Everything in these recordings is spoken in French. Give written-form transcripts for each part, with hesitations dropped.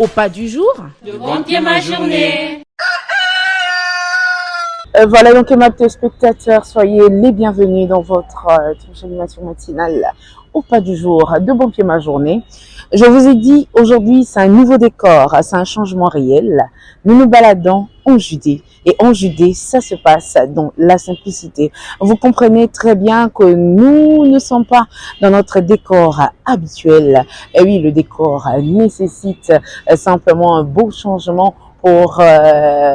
Au pas du jour, de bon pied ma journée. Voilà donc mes téléspectateurs, soyez les bienvenus dans votre animation matinale au pas du jour de bon pied ma journée. Je vous ai dit aujourd'hui c'est un nouveau décor, c'est un changement réel. Nous nous baladons en Judée et en Judée ça se passe dans la simplicité. Vous comprenez très bien que nous ne sommes pas dans notre décor habituel. Et oui, le décor nécessite simplement un beau changement pour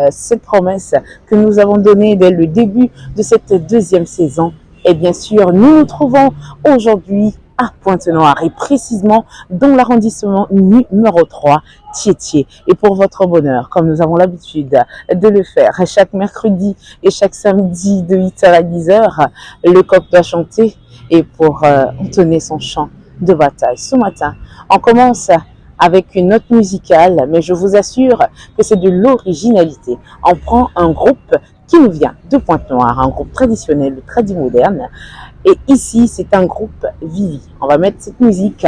cette promesse que nous avons donnée dès le début de cette deuxième saison. Et bien sûr, nous nous trouvons aujourd'hui à Pointe-Noire et précisément dans l'arrondissement numéro 3, Thiétié. Et pour votre bonheur, comme nous avons l'habitude de le faire chaque mercredi et chaque samedi de 8h à 10h, le coq doit chanter et pour entonner son chant de bataille. Ce matin, on commence avec une note musicale, mais je vous assure que c'est de l'originalité. On prend un groupe qui nous vient de Pointe-Noire, un groupe traditionnel, très moderne. Et ici, c'est un groupe Vivi. On va mettre cette musique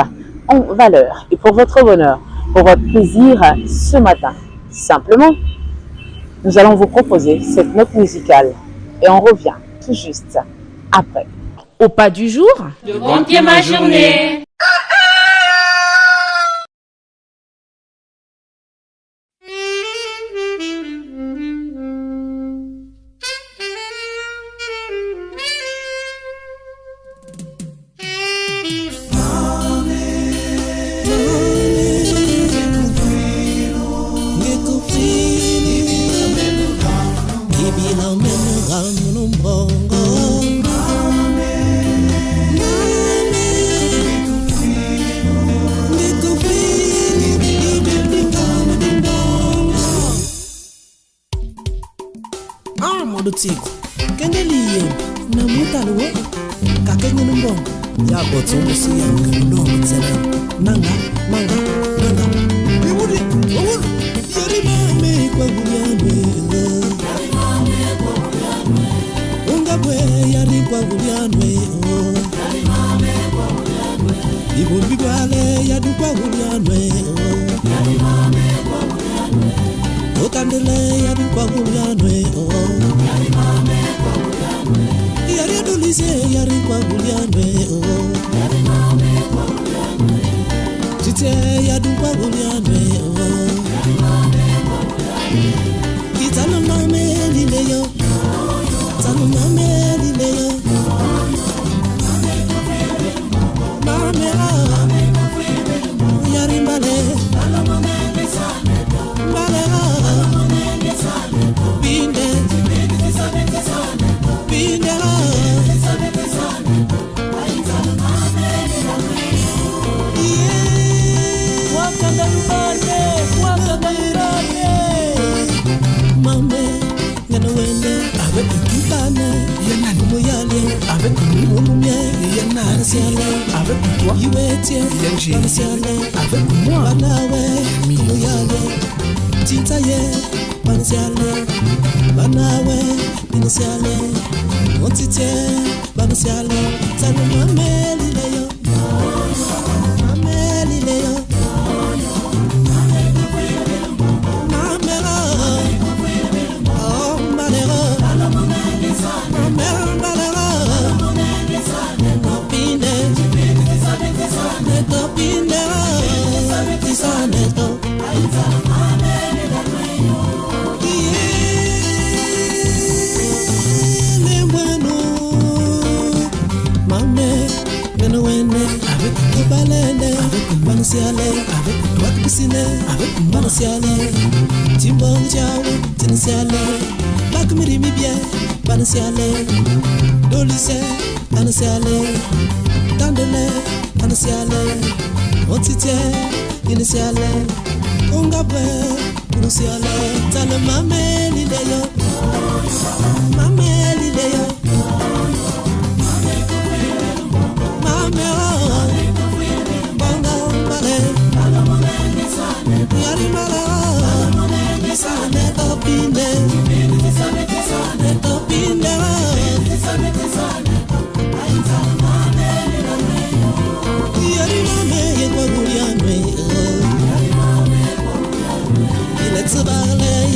en valeur. Et pour votre bonheur, pour votre plaisir ce matin, simplement, nous allons vous proposer cette note musicale. Et on revient tout juste après. Au pas du jour, de bon pied ma journée. Tiku kendeliye namutaluwo kakenyumbongo yabo tsomusi yangu tsela nanga ibudi yari mame kwa gulyane ungabwe yari kwa gulyane ibudi gwale yadu kwa gulyane okandele yadu kwa gulyane yari dulise yari kwa gulyane tite yadu kwa gulyane kitana mame lileyo tana mame lileyo mame yari male binde avec toi, avec moi, Tintaye, Bansiale, Banawe, Initiale, Montite, Bansiale, Tanumame Lileyo, Mame Lileyo, Mamera, Oh Malera, Mamera, Nopine, Netopine, Tisaneto, avec balene, avec bansiale, avec toi piscine, avec bansiale, timbong chao, tinsiale, bakmiri mi bien, bansiale, dolise, bansiale, tandele, bansiale, otite, initiale, ungabe, bansiale, tale mame lileyo, mame lileyo.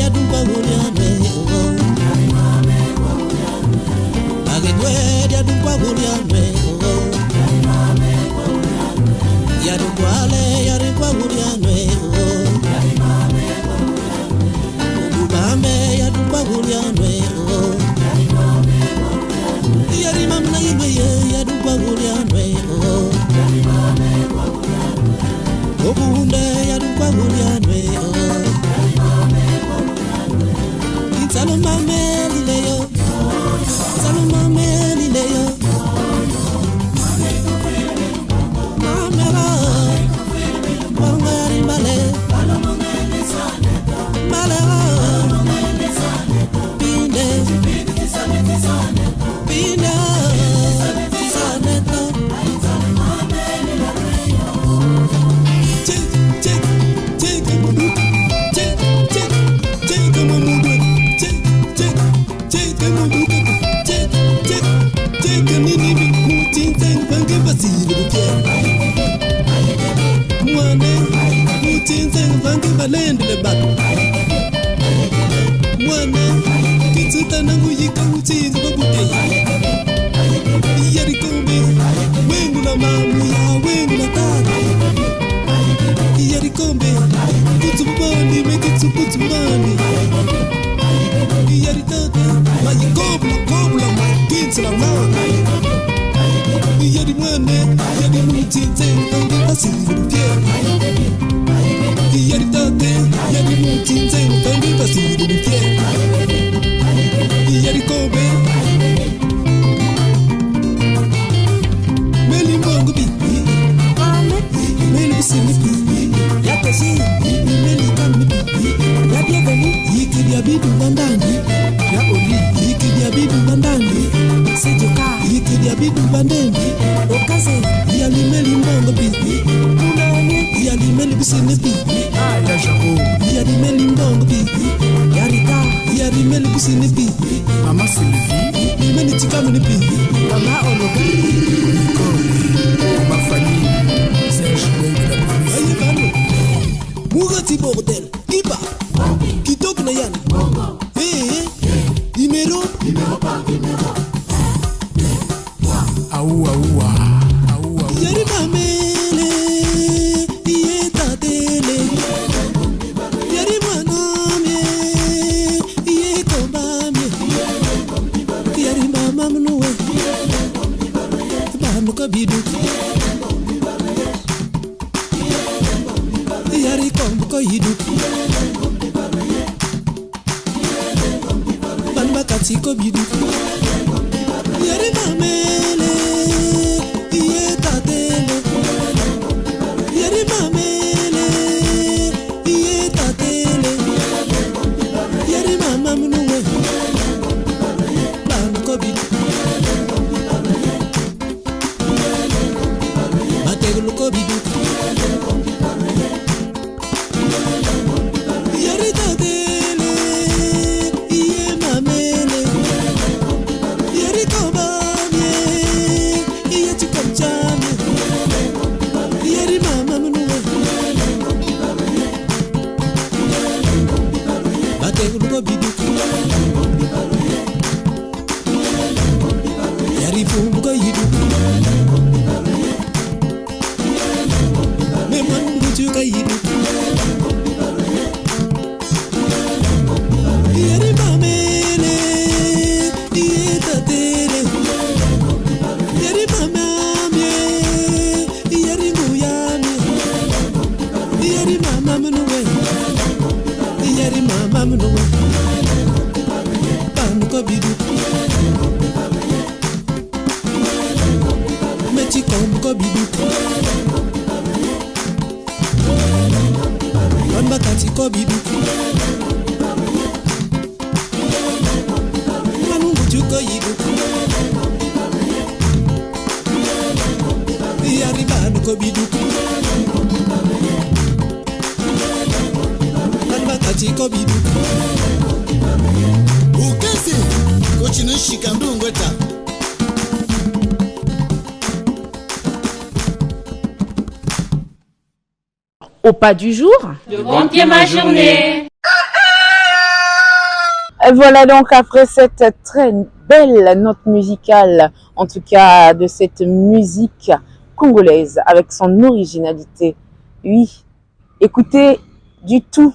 ya dumba guliane oh agedwe ya dumba guliane oh ya dumbale ya dumba guliane oh ubame ya dumba guliane oh ya rimamna ibe ya dumba guliane oh obunde ya dumba guliane oh Salomame lileyo, Salomame lileyo, Mamela, Mangari male, Malera, Pinde, Pinde, Saneta, Check, check, check, check, check, check, Balende le bato mwana kitsuta nangu yika uchizi babute yari kombe wengu na mamu ya wengu na tata yari kombe kutsubani mekitsu kutsubani yari tata mayi kobla makitsu la mwana yari mwana yari mutsinze nangu basiru pye yari tate yari mutsinze kandi basiru pye yari kobe meli mbongo bi meli bisini bi yakasi meli kambi bi yabiegani yikidi abidu bandani ya oli yikidi abidu bandani sejoka yikidi abidu bandani okaze yali meli mbongo bi yali meli bisini bi ya jago yali meli mbongo bi yarika yali meli bisini bi mama Sylvie meli tikamuni bi mama ologa ma famille Serge Boyga ayi kanu mugati bordel kiba kitok na yan numéro par numéro aou yari mamele yeta tele yari maname yeko bame yari mama mnuwe banu kabidu yari kombu ko yidu banba kati ko bidu yari mamele yeta tele yari mamele yeta tele yari mama mnuwe banu ko bidu bateglu ko bidu yari tatele iye mamele yari kobamye iye chikomchame yari mama mnuwe bateglu ko bidu yari fumbu ko yidu ka yidu yari mamele yeta tere yari mamamye yari nguyame yari mama mnuwe yari mama mnuwe panu ko bidu mechi kom ko bidu bakati ko bidu manungu chuko yidu yari banu ko bidu bakati ko bidu ukese kochino shikamdu ngweta Au pas du jour, Le bon pied ma journée. Et voilà donc après cette très belle note musicale, en tout cas de cette musique congolaise avec son originalité. Oui, écoutez du tout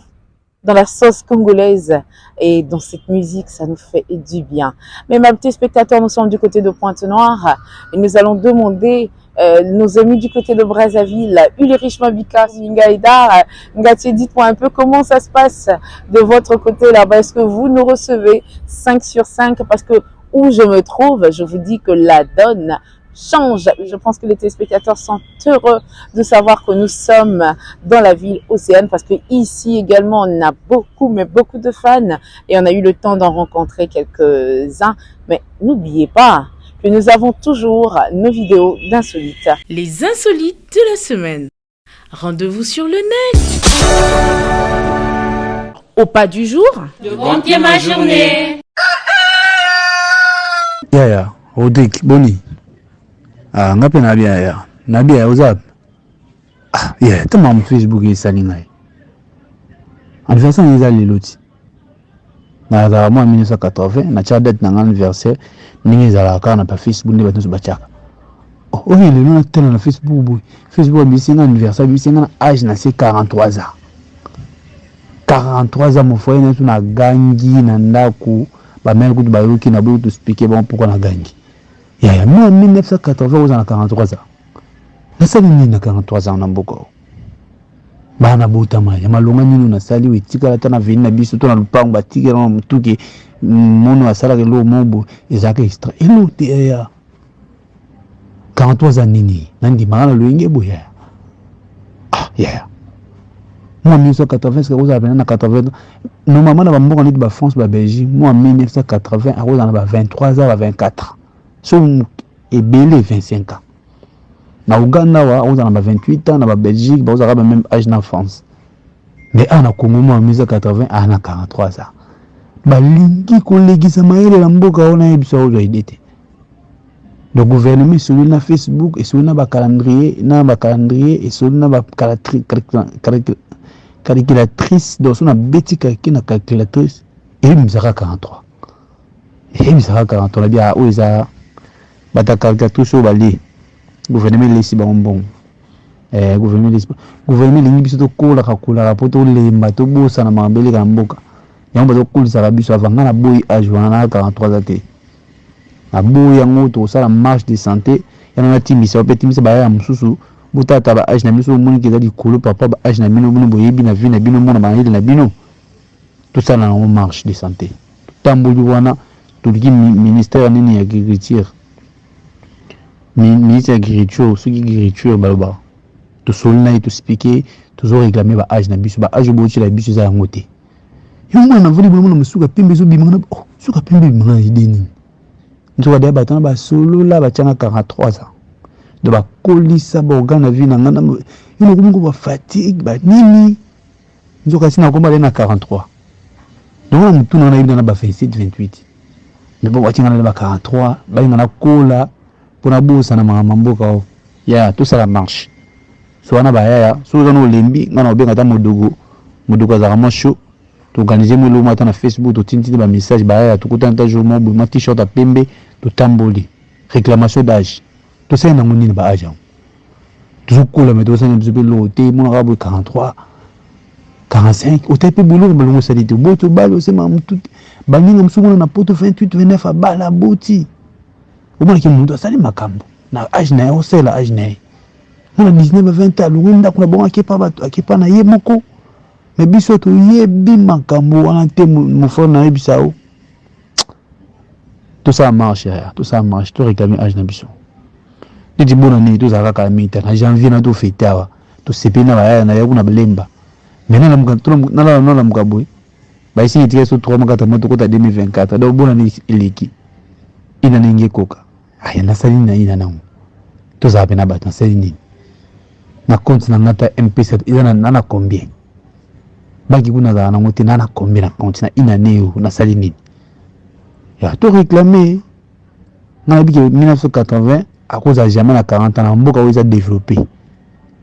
dans la sauce congolaise et dans cette musique, ça nous fait du bien. Mais mes petits spectateurs, nous sommes du côté de Pointe-Noire et nous allons demander nos amis du côté de Brazzaville, Ulrich Mabika, Singaïda, Ngati, dites-moi un peu comment ça se passe de votre côté là-bas. Est-ce que vous nous recevez 5 sur 5? Parce que où je me trouve, je vous dis que la donne change. Je pense que les téléspectateurs sont heureux de savoir que nous sommes dans la ville océane parce que ici également on a beaucoup, mais beaucoup de fans et on a eu le temps d'en rencontrer quelques-uns. Mais n'oubliez pas que nous avons toujours nos vidéos d'insolites. Les insolites de la semaine. Rendez-vous sur le net. Au pas du jour. Le bon Dieu ma journée. Yaya, Rodrigue, Boni. Ah, ngapi nabia ya. Nabia ya uzap. Ah, yeah, tama mu Facebook isali ngai. Anniversaire ni zali loti. Na za moi 1980 na cha date na anniversaire ningi za la na pa Facebook ndi bato bachaka. Oh, oui, le nom tellement na Facebook boy. Facebook bi singa anniversaire bi singa âge na c'est 43 ans. 43 ans mon frère na tuna gangi na ndaku ba mère kutu ba yoki na bo to speaker bon pourquoi na gangi. Yaya, moi en 1980 aux 43 ans. Nasali nini na 43 ans na mboko. Bana botama ya malonga nini nasali wetika la tana vini na biso to na lupango batike na mutuke mono asala ke lo mobo ezaka extra. Elo te ya 43 ans nini nandi mangana luenge boya. Ah, yeah. Moi en 1980 c'est que vous avez na 80 normalement na mboko ni ba France ba Belgique. Moi en 1980 à cause na ba 23 ans à 24. Sont ebele 25 ans. Na Uganda wa on a 28 ans, na Belgique, on a même âge en France. Mais en Congo en 1980 on a 43 ans. Ba lingi kolegi sa maele la mboka ona ebisa ozo idete. Le gouvernement sur na Facebook et sur na ba calendrier et sur na ba calculatrice donc on a beti na calculatrice et misaka 43. Et misaka 43 la bien oza batakalka tout sur bali gouvernement lesi bon gouvernement lingi biso to kola kakula poto lemba to bosa na mambele ka mboka yango bato kulisa ka biso avanga na boy ajwana na 43 ate na boy yango to sala marche de santé yana na timisa opetimisa ba ya mususu butata ba age na biso moni ke dali kolo papa ba age na bino bino boyebi na vie na bino mona ba na bino tout ça na marche de santé tamboli wana to liki ministère nini ya agriculture ministre de l'agriculture, ceux qui agriculture baloba. To solna to speaker, toujours réclamer ba âge na biso, ba âge bochi la biso za ngote. Yo mwana voli bomo na musuka pembe zo bimana, oh, suka pembe bimana ideni. Nzoka da batana ba solo la ba tanga 43 ans. De ba kolisa ba organe vie na ngana. Yo ko ba fatigue ba nini. Nzoka sina ko ba na 43. Donc on mutu na ina na ba 27 28. Mais bon watinga na ba 43, ba ina na kola pour la bourse na mamboka ya tout ça la marche so na ba ya so no lembi ngana obenga ta modugo za kama show to organiser mo lo mata na Facebook to tinti ba message ba ya to kutanta jour mo ma t-shirt a pembe to tamboli réclamation d'âge to ça na ngoni ba âge to kola mais to ça na biso lo te mo na 43 45 au tepe boulot balongo salite boto balo c'est ma tout baninga msuko na poto 28 29 abala boti. Comment est-ce que nous allons makambo na âge na yo c'est la âge na na 19 20 ans lunda kuna bonga kepa na ye moko mais biso to ye bi makambo wana te mo fo na bisao tout ça marche to réclamer âge na biso dit bona ni to zaka ka mita na janvier na to fetawa to sepena ba na ya kuna belemba maintenant na mukabo ba isi itie so 3 makata moto kota 2024 do bona ni iliki ina ninge koka aya nasali na ina nangu to zabe na bato nasali nini na compte na ngata M-Pesa ina na combien baki kuna za na ngote na combien na compte na ina neo nasali nini ya to réclamer na biki 1980 à cause à jamais na 40 ans na mboka oza développé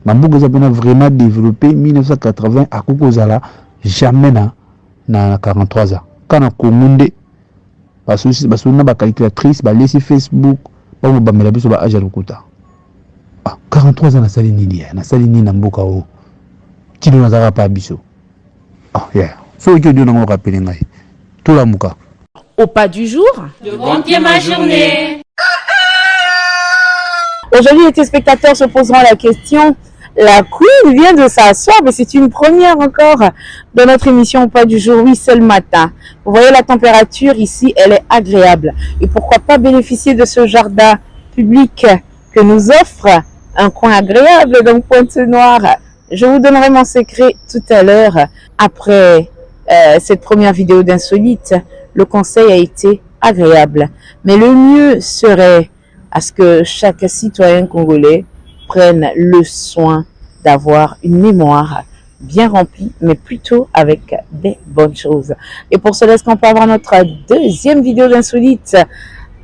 na mboka oza pena vraiment développé 1980 à cause à la jamais na 43 ans kana kongunde baso na ba calculatrice ba laisser Facebook ba mo bamela biso ba âge lokuta. 43 ans na sali nini na mboka o. Kilo na zaka pa biso. Yeah. So que Dieu n'a pas rappelé ngai. Tout la muka. Au pas du jour, Le bon pied ma journée. Aujourd'hui, les téléspectateurs se poseront la question. La Queen vient de s'asseoir, mais c'est une première encore dans notre émission Pas du jour, oui, c'est le matin. Vous voyez la température ici, elle est agréable. Et pourquoi pas bénéficier de ce jardin public que nous offre un coin agréable dans Pointe-Noire. Je vous donnerai mon secret tout à l'heure. Après cette première vidéo d'insolite, le conseil a été agréable. Mais le mieux serait à ce que chaque citoyen congolais prenne le soin d'avoir une mémoire bien remplie, mais plutôt avec des bonnes choses. Et pour cela, est-ce qu'on peut avoir notre deuxième vidéo d'insolite?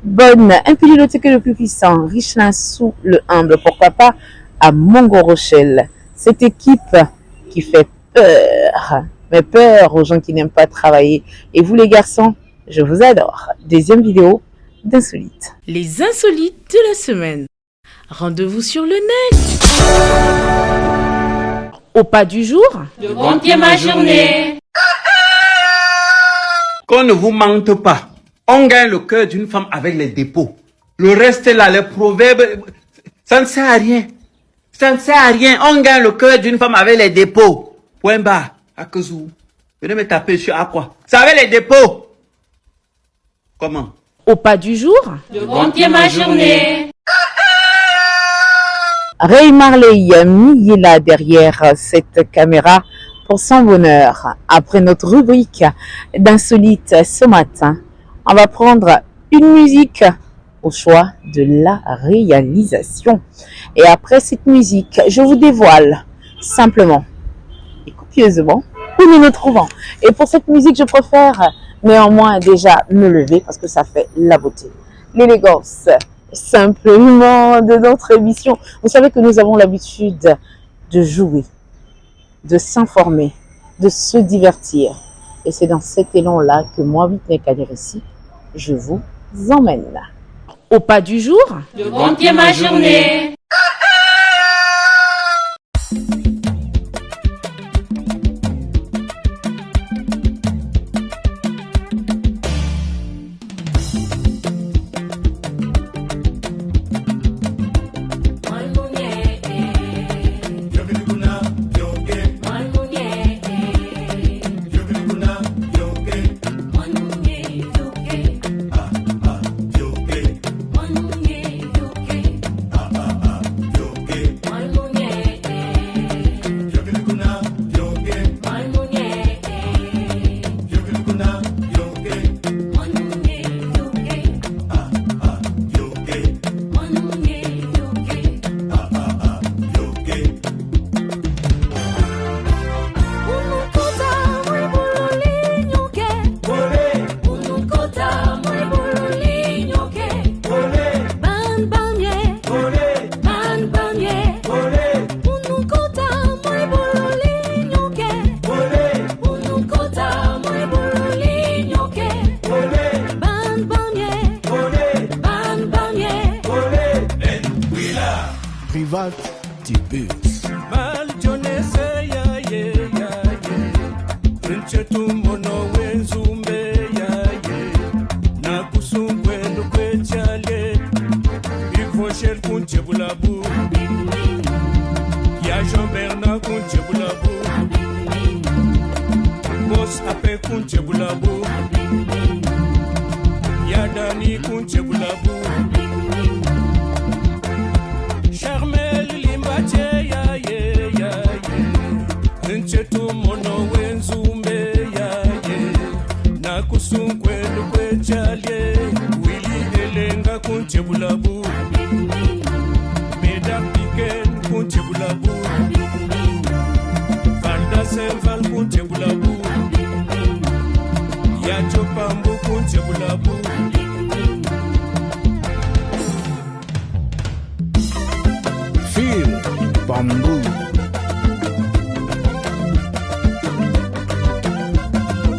Bonne, impili le que le plus puissant, Richelin sous le humble, pourquoi pas à Mongo Rochelle. Cette équipe qui fait peur, mais peur aux gens qui n'aiment pas travailler. Et vous les garçons, je vous adore. Deuxième vidéo d'insolite. les insolites de la semaine. Rendez-vous sur le net. Au pas du jour, Le bon pied ma journée. Qu'on ne vous mente pas. On gagne le cœur d'une femme avec les dépôts. Le reste là, les proverbes, ça ne sert à rien. Ça ne sert à rien. On gagne le cœur d'une femme avec les dépôts. Point bas. Akezou. Venez me taper sur à quoi? C'est avec les dépôts. Comment? au pas du jour, Le bon pied ma journée. Ray Marley mis là derrière cette caméra pour son bonheur. Après notre rubrique d'insolite ce matin, on va prendre une musique au choix de la réalisation. Et après cette musique, je vous dévoile simplement et copieusement où nous nous trouvons. Et pour cette musique, je préfère néanmoins déjà me lever parce que ça fait la beauté, l'élégance simplement de notre émission. Vous savez que nous avons l'habitude de jouer, de s'informer, de se divertir. Et c'est dans cet élan-là que moi, Whitney Kaderissi, je vous emmène. au pas du jour, Le bon pied ma journée. Privat Tibus. Mal jonese ya ye ya ye. Prince tumono wenzumbe ya ye. Na kusungwe lukwe chale. Ivo shel kunche bulabu. Ya Jean Bernard kunche bulabu. Boss ape kunche bulabu. Ya Dani kunche bulabu. Charmel limbache ya ye ya ye. Nchetu mono wenzumbe ya ye. Na kusunkwe lukwe chale. Willy elenga kunche bulabu. Meda piken kunche bulabu. Vanda senval kunche bulabu. Ya chopambu kunche bulabu. Phil Bamboo.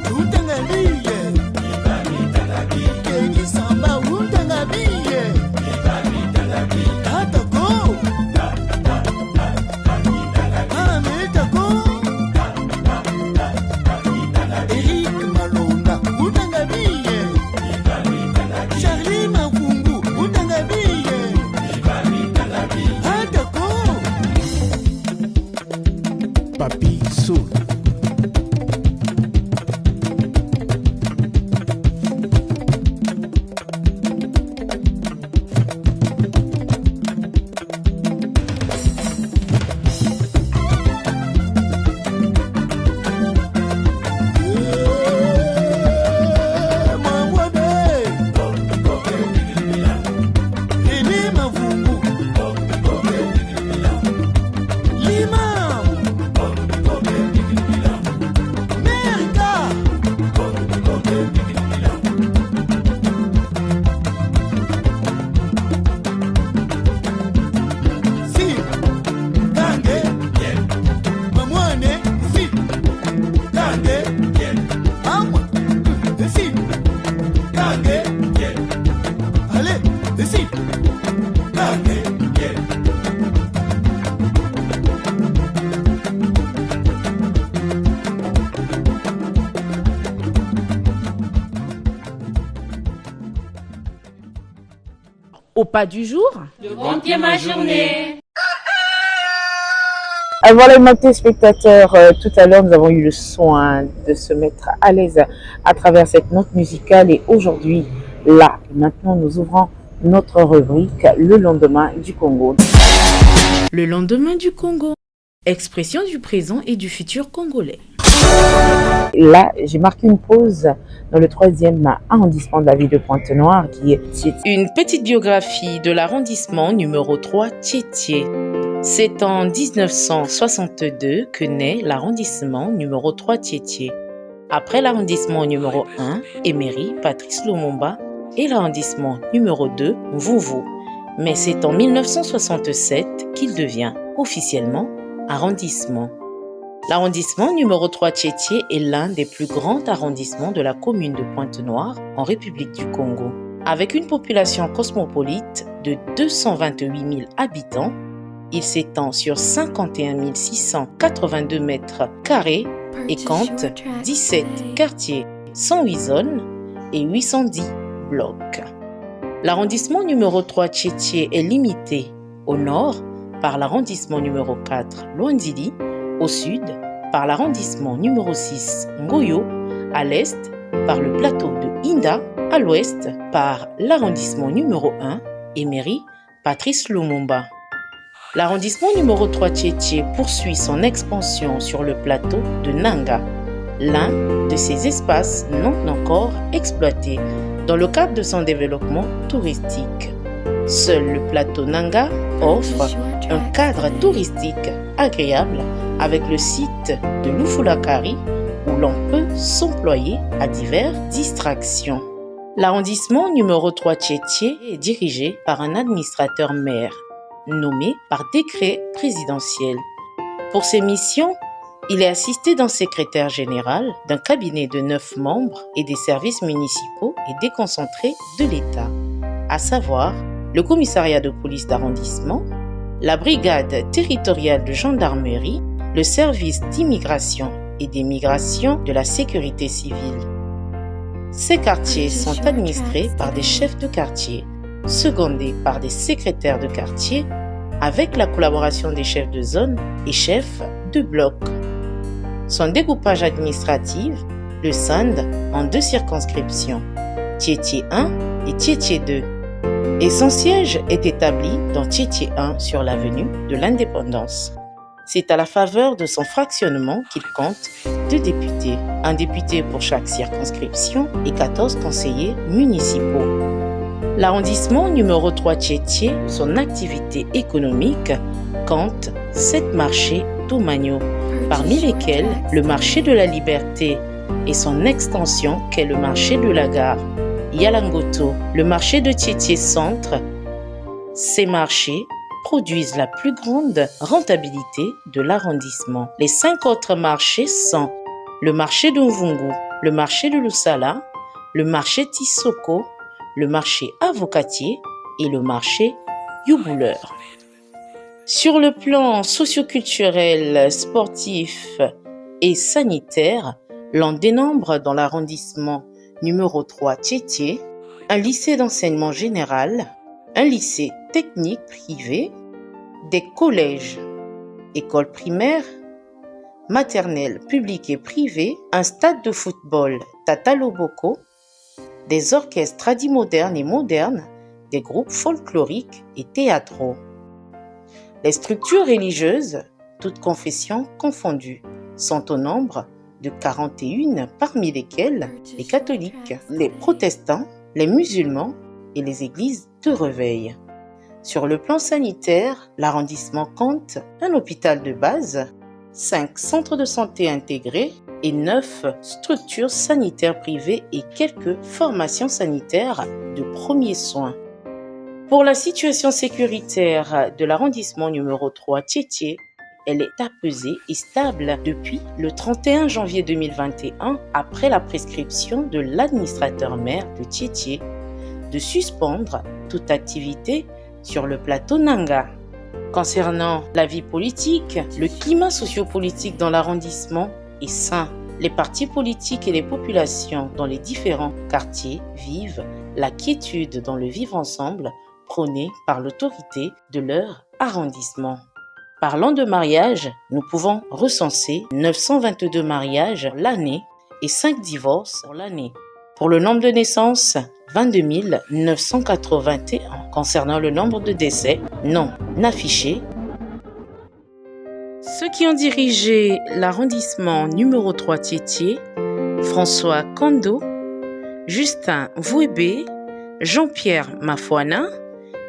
Tout en ligne. Au pas du jour, Le bon Dieu ma journée. Voilà, mes téléspectateurs, tout à l'heure, nous avons eu le soin de se mettre à l'aise à travers cette note musicale. Et aujourd'hui, là, maintenant, nous ouvrons notre rubrique Le lendemain du Congo. le lendemain du Congo. Expression du présent et du futur congolais. Là, j'ai marqué une pause dans le 3e arrondissement de la ville de Pointe-Noire, qui est Tieti. Une petite biographie de l'arrondissement numéro 3 Tiétié. C'est en 1962 que naît l'arrondissement numéro 3 Tiétié. Après l'arrondissement numéro 1, Emery, Patrice Lumumba, et l'arrondissement numéro 2, Mvuvu. Mais c'est en 1967 qu'il devient officiellement arrondissement. L'arrondissement numéro 3 Tiétié est l'un des plus grands arrondissements de la commune de Pointe-Noire en République du Congo. Avec une population cosmopolite de 228 000 habitants, il s'étend sur 51 682 mètres carrés et compte 17 quartiers, 108 zones et 810 blocs. L'arrondissement numéro 3 Tiétié est limité au nord par l'arrondissement numéro 4 Luandili, au sud par l'arrondissement numéro 6 Ngoyo, à l'est par le plateau de Inda, à l'ouest par l'arrondissement numéro 1 Emery, Patrice Lumumba. L'arrondissement numéro 3 Tiétié poursuit son expansion sur le plateau de Nanga, l'un de ces espaces non encore exploités dans le cadre de son développement touristique. Seul le plateau Nanga offre un cadre touristique agréable avec le site de Lufulakari où l'on peut s'employer à diverses distractions. L'arrondissement numéro 3 Tiétié est dirigé par un administrateur maire nommé par décret présidentiel. Pour ses missions, il est assisté d'un secrétaire général, d'un cabinet de 9 membres et des services municipaux et déconcentrés de l'État, à savoir le commissariat de police d'arrondissement, la brigade territoriale de gendarmerie, le service d'immigration et des migrations de la sécurité civile. Ces quartiers sont administrés par des chefs de quartier, secondés par des secrétaires de quartier, avec la collaboration des chefs de zone et chefs de bloc. Son découpage administratif le scinde en 2 circonscriptions, Tiétié 1 et Tiétié 2. Et son siège est établi dans Tiétié 1 sur l'avenue de l'Indépendance. C'est à la faveur de son fractionnement qu'il compte 2 députés, un député pour chaque circonscription et 14 conseillers municipaux. L'arrondissement numéro 3 Tiétié, son activité économique, compte 7 marchés domaniaux, parmi lesquels le marché de la Liberté et son extension qu'est le marché de la gare, Yalangoto, le marché de Tiétié Centre. Ces marchés produisent la plus grande rentabilité de l'arrondissement. Les 5 autres marchés sont le marché de Mvungu, le marché de Lusala, le marché Tissoko, le marché Avocatier et le marché Yobouleur. Sur le plan socioculturel, sportif et sanitaire, l'on dénombre dans l'arrondissement numéro 3 Tiétié un lycée d'enseignement général, un lycée technique privé, des collèges, écoles primaires, maternelles publiques et privées, un stade de football Tata Loboko, des orchestres tradimodernes et modernes, des groupes folkloriques et théâtraux. Les structures religieuses, toutes confessions confondues, sont au nombre de 41, parmi lesquelles les catholiques, les protestants, les musulmans et les églises de Reveil. Sur le plan sanitaire, l'arrondissement compte un hôpital de base, 5 centres de santé intégrés et 9 structures sanitaires privées et quelques formations sanitaires de premiers soins. Pour la situation sécuritaire de l'arrondissement numéro 3 Tiétié, elle est apaisée et stable depuis le 31 janvier 2021 après la prescription de l'administrateur maire de Tiétié de suspendre toute activité sur le plateau Nanga. Concernant la vie politique, le climat sociopolitique dans l'arrondissement est sain. Les partis politiques et les populations dans les différents quartiers vivent la quiétude dans le vivre ensemble, prônés par l'autorité de leur arrondissement. Parlant de mariage, nous pouvons recenser 922 mariages l'année et 5 divorces l'année. Pour le nombre de naissances, 22 981. Concernant le nombre de décès non affichés, ceux qui ont dirigé l'arrondissement numéro 3 Tiétié, François Kondo, Justin Vouébé, Jean-Pierre Mafuana,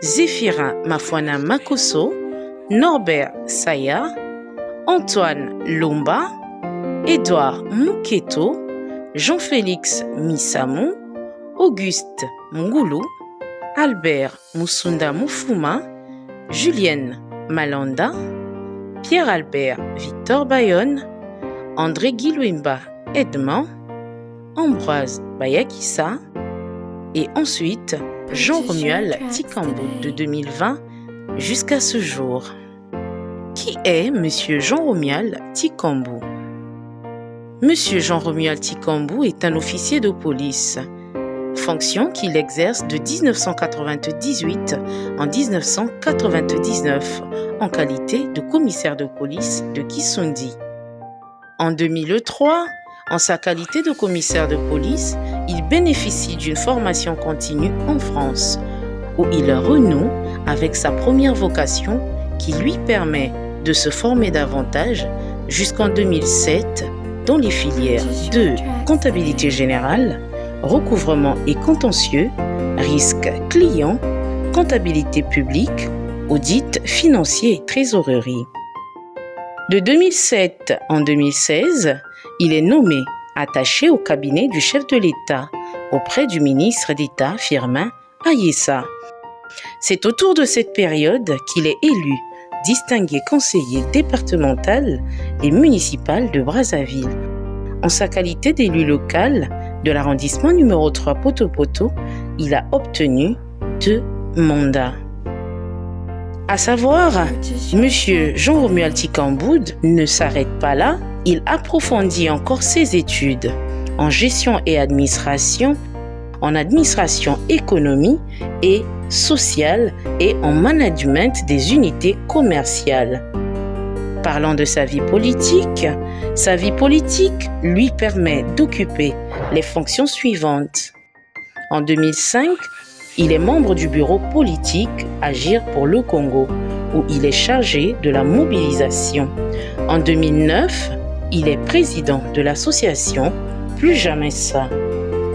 Zéphira Mafuana Makosso, Norbert Saya, Antoine Lomba, Édouard Muketo, Jean-Félix Misamou, Auguste Ngoulou, Albert Musunda Mufuma, Julienne Malanda, Pierre-Albert Victor Bayonne, André Guilouimba Edmond, Ambroise Bayakissa et ensuite Jean-Romuald Tikambu de 2020 jusqu'à ce jour. Qui est Monsieur Jean-Romuald Tikambu? Monsieur Jean-Romuald Tikambu est un officier de police, fonction qu'il exerce de 1998 en 1999 en qualité de commissaire de police de Kissondi. En 2003, en sa qualité de commissaire de police, il bénéficie d'une formation continue en France, où il renoue avec sa première vocation qui lui permet de se former davantage jusqu'en 2007 dans les filières de comptabilité générale, recouvrement et contentieux, risque client, comptabilité publique, audit financier et trésorerie. De 2007 en 2016, il est nommé attaché au cabinet du chef de l'État auprès du ministre d'État Firmin Ayessa. C'est autour de cette période qu'il est élu distingué conseiller départemental et municipal de Brazzaville. En sa qualité d'élu local de l'arrondissement numéro 3 Poto-Poto, il a obtenu 2 mandats. À savoir, M. Jean-Romuald Tikambu ne s'arrête pas là, il approfondit encore ses études en gestion et administration, en administration économie et sociale et en management des unités commerciales. Parlant de sa vie politique lui permet d'occuper les fonctions suivantes. En 2005, il est membre du bureau politique Agir pour le Congo, où il est chargé de la mobilisation. En 2009, il est président de l'association Plus Jamais Ça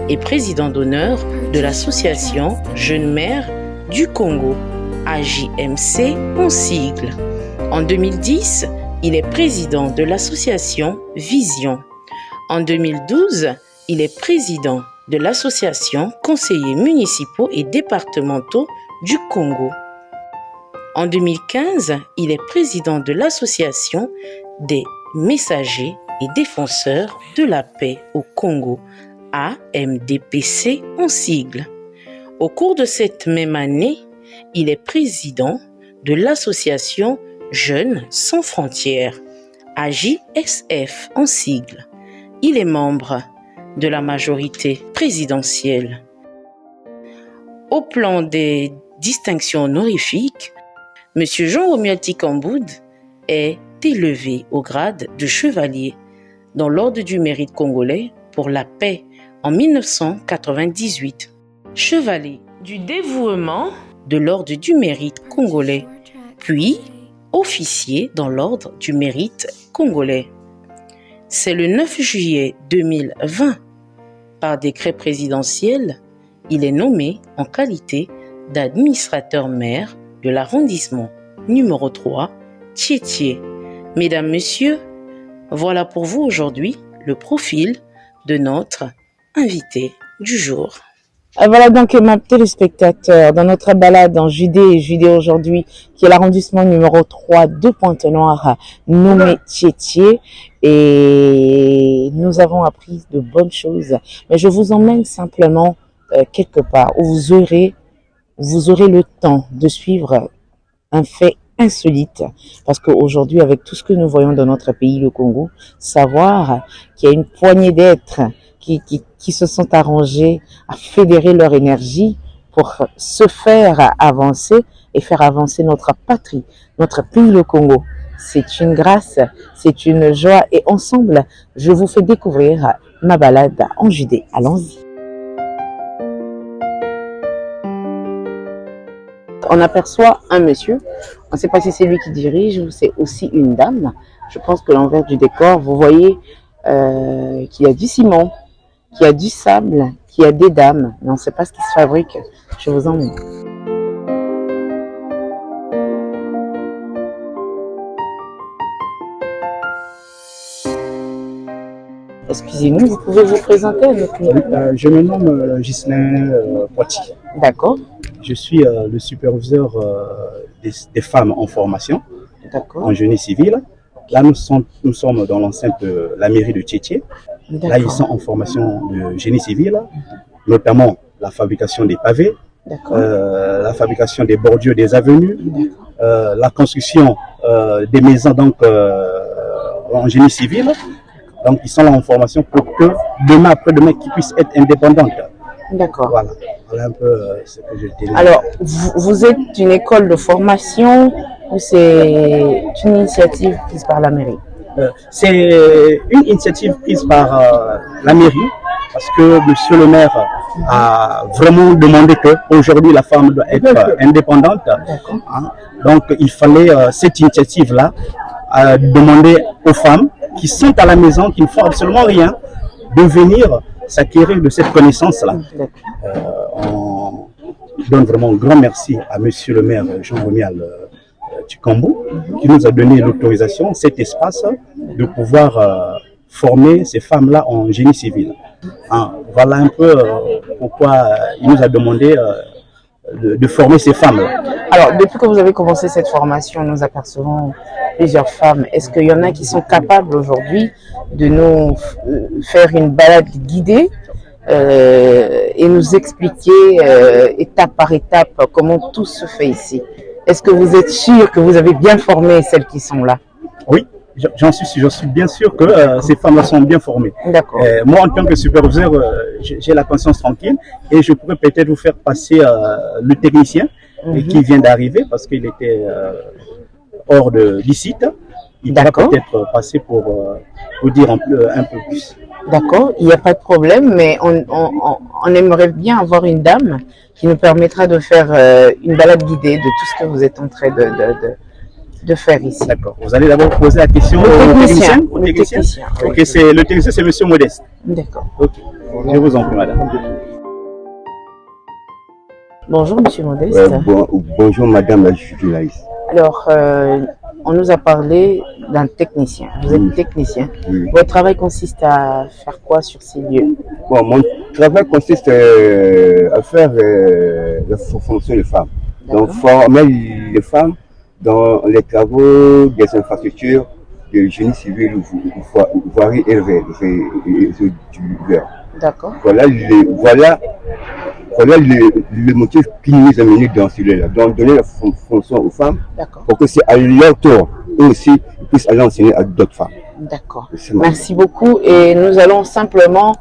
et président d'honneur de l'association Jeunes Mères du Congo, AJMC en sigle. En 2010, il est président de l'association Vision. En 2012, il est président de l'association Conseillers municipaux et départementaux du Congo. En 2015, il est président de l'association des messagers et défenseurs de la paix au Congo, AMDPC en sigle. Au cours de cette même année, il est président de l'association Jeunes sans frontières, AJSF en sigle. Il est membre de la majorité présidentielle. Au plan des distinctions honorifiques, M. Jean-Romuald Tikambu est élevé au grade de chevalier dans l'Ordre du mérite congolais pour la paix en 1998, chevalier du dévouement de l'Ordre du mérite congolais, puis officier dans l'Ordre du mérite congolais. C'est le 9 juillet 2020, par décret présidentiel, il est nommé en qualité d'administrateur maire de l'arrondissement numéro 3, Tiétié. Mesdames, Messieurs, voilà pour vous aujourd'hui le profil de notre invité du jour. Voilà donc, mes téléspectateurs, dans notre balade en Judée aujourd'hui, qui est l'arrondissement numéro 3 de Pointe-Noire, nommé Tiétié, et nous avons appris de bonnes choses. Mais je vous emmène simplement quelque part où vous aurez le temps de suivre un fait insolite, parce qu'aujourd'hui, avec tout ce que nous voyons dans notre pays, le Congo, savoir qu'il y a une poignée d'êtres qui se sont arrangés à fédérer leur énergie pour se faire avancer et faire avancer notre patrie, notre pays, le Congo. C'est une grâce, c'est une joie et ensemble, je vous fais découvrir ma balade en Judée. Allons-y. On aperçoit un monsieur, on ne sait pas si c'est lui qui dirige ou c'est aussi une dame. Je pense que l'envers du décor, vous voyez qu'il y a du ciment, qu'il y a du sable, qu'il y a des dames, mais on ne sait pas ce qui se fabrique. Je vous en montre. Excusez-nous, vous pouvez vous présenter à notre niveau? Je me nomme Ghislain Poitiers. D'accord. Je suis le superviseur des femmes en formation en génie civil. Là, nous sommes dans l'enceinte de la mairie de Tchétché. Là, ils sont en formation de génie civil, notamment la fabrication des pavés, la fabrication des bordures des avenues, la construction des maisons donc, en génie civil. Donc, ils sont là en formation pour que demain, après-demain, qu'ils puissent être indépendantes. D'accord. Voilà un peu ce que je t'ai dit. Alors, vous êtes une école de formation ou c'est une initiative prise par la mairie? C'est une initiative prise par la mairie parce que monsieur le maire a vraiment demandé qu'aujourd'hui la femme doit être indépendante. Hein. Donc, il fallait cette initiative-là demander aux femmes qui sont à la maison, qui ne font absolument rien, de venir s'acquérir de cette connaissance-là. On donne vraiment un grand merci à monsieur le maire Jean-Romial Tukambo qui nous a donné l'autorisation, cet espace, de pouvoir former ces femmes-là en génie civil. Hein, voilà un peu pourquoi il nous a demandé de former ces femmes-là. Alors, depuis que vous avez commencé cette formation, nous apercevons plusieurs femmes. Est-ce qu'il y en a qui sont capables aujourd'hui de nous faire une balade guidée et nous expliquer étape par étape comment tout se fait ici? Est-ce que vous êtes sûr que vous avez bien formé celles qui sont là? Oui, je suis bien sûr que ces femmes-là sont bien formées. D'accord. Moi, en tant que superviseur, j'ai la conscience tranquille et je pourrais peut-être vous faire passer le technicien qui vient d'arriver parce qu'il était hors du site. Il va peut-être passer pour vous dire un peu plus. D'accord, il n'y a pas de problème, mais on aimerait bien avoir une dame qui nous permettra de faire une balade guidée de tout ce que vous êtes en train de faire ici. D'accord. Vous allez d'abord poser la question au technicien. Ok, le technicien, c'est monsieur Modeste. D'accord. Ok. Je vous en prie, madame. Bonjour, monsieur Modeste. Bonjour, madame la journaliste. Alors, on nous a parlé d'un technicien. Vous êtes technicien. Oui. Votre travail consiste à faire quoi sur ces lieux? Bon, mon travail consiste à faire la formation des femmes. Donc, former les femmes dans les travaux des infrastructures de génie civil, voirie et réseau du beurre. D'accord. Voilà le motif qui nous a menés dans celui-là. Donc, donner la fonction aux femmes pour que c'est à leur tour eux aussi puissent aller enseigner à d'autres femmes. D'accord. Merci beaucoup. Et nous allons simplement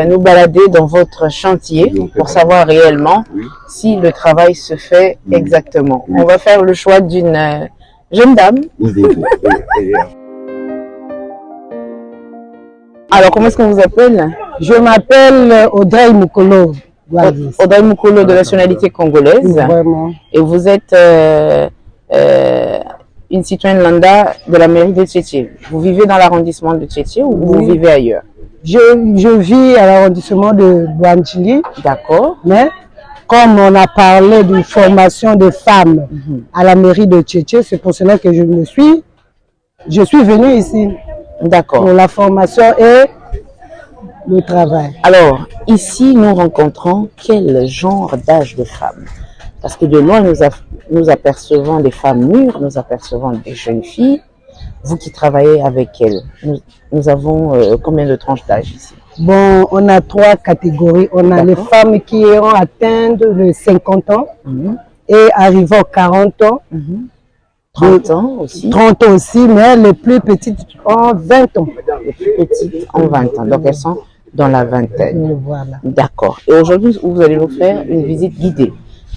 nous balader dans votre chantier pour savoir réellement si le travail se fait exactement. On va faire le choix d'une jeune dame. Alors, comment est-ce qu'on vous appelle? Je m'appelle Audrey Mukolo. Audrey Mukolo de nationalité congolaise. Vraiment. Et vous êtes une citoyenne lambda de la mairie de Tchétché. Vous vivez dans l'arrondissement de Tchétché ou vous vivez ailleurs? Je vis à l'arrondissement de Bouandjili. D'accord. Mais comme on a parlé d'une formation de femmes à la mairie de Tchétché, c'est pour cela que je suis venue ici. D'accord. Pour la formation et le travail. Alors, ici, nous rencontrons quel genre d'âge de femmes? Parce que de loin, nous apercevons des femmes mûres, nous apercevons des jeunes filles. Vous qui travaillez avec elles, nous avons combien de tranches d'âge ici? Bon, on a 3 catégories. On a les femmes qui ont atteint les 50 ans et arrivant à 40 ans. 30 ans aussi. 30 ans aussi, mais les plus petites ont 20 ans. Les plus petites ont 20 ans. Donc elles sont dans la vingtaine. Voilà. D'accord. Et aujourd'hui, vous allez nous faire une visite guidée,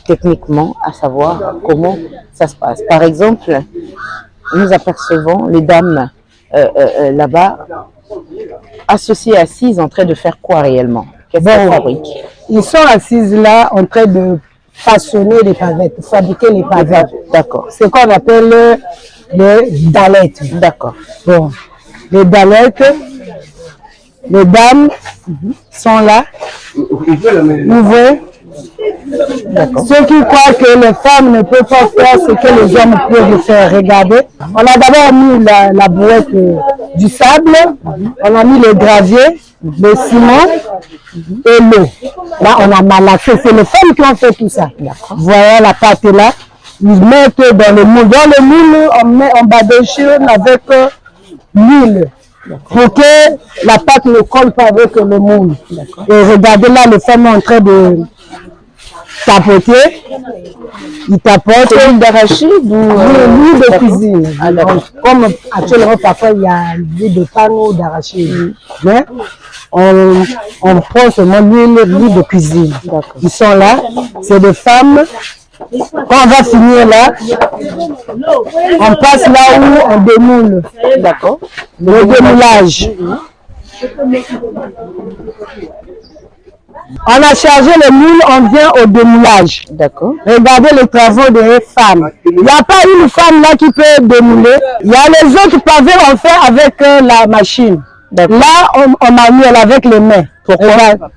techniquement, à savoir comment ça se passe. Par exemple, nous apercevons les dames là-bas, associées, assises, en train de faire quoi réellement? Qu'est-ce qu'elles fabriquent? Ils sont assises là en train de façonner les pavettes, fabriquer les pavettes. D'accord. C'est ce qu'on appelle les dalettes. D'accord. Bon, les dalettes, les dames sont là. Vous voyez? Ceux qui croient que les femmes ne peuvent pas faire ce que les hommes peuvent faire, regardez. On a d'abord mis la brouette du sable, on a mis le gravier, le ciment et l'eau. Là, on a malaxé. C'est les femmes qui ont fait tout ça. Voilà la pâte là. Ils mettent dans le moule. Dans le moule, on badèche avec l'huile pour que la pâte ne colle pas avec le moule. Et regardez là, les femmes sont en train de tapoter. Ils tapotent. C'est l'huile d'arachide ou l'huile de cuisine. Alors, comme actuellement, parfois, il y a l'huile de panneau d'arachide. Mais on prend seulement l'huile de cuisine. Ils sont là. C'est des femmes. Quand on va finir là, on passe là où on démoule. D'accord. Le démoulage. On a chargé le moule, on vient au démoulage. D'accord. Regardez les travaux des femmes. Il n'y a pas une femme là qui peut démouler. Il y a les autres pavés, on fait avec la machine. Là, on manipule avec les mains. Pourquoi?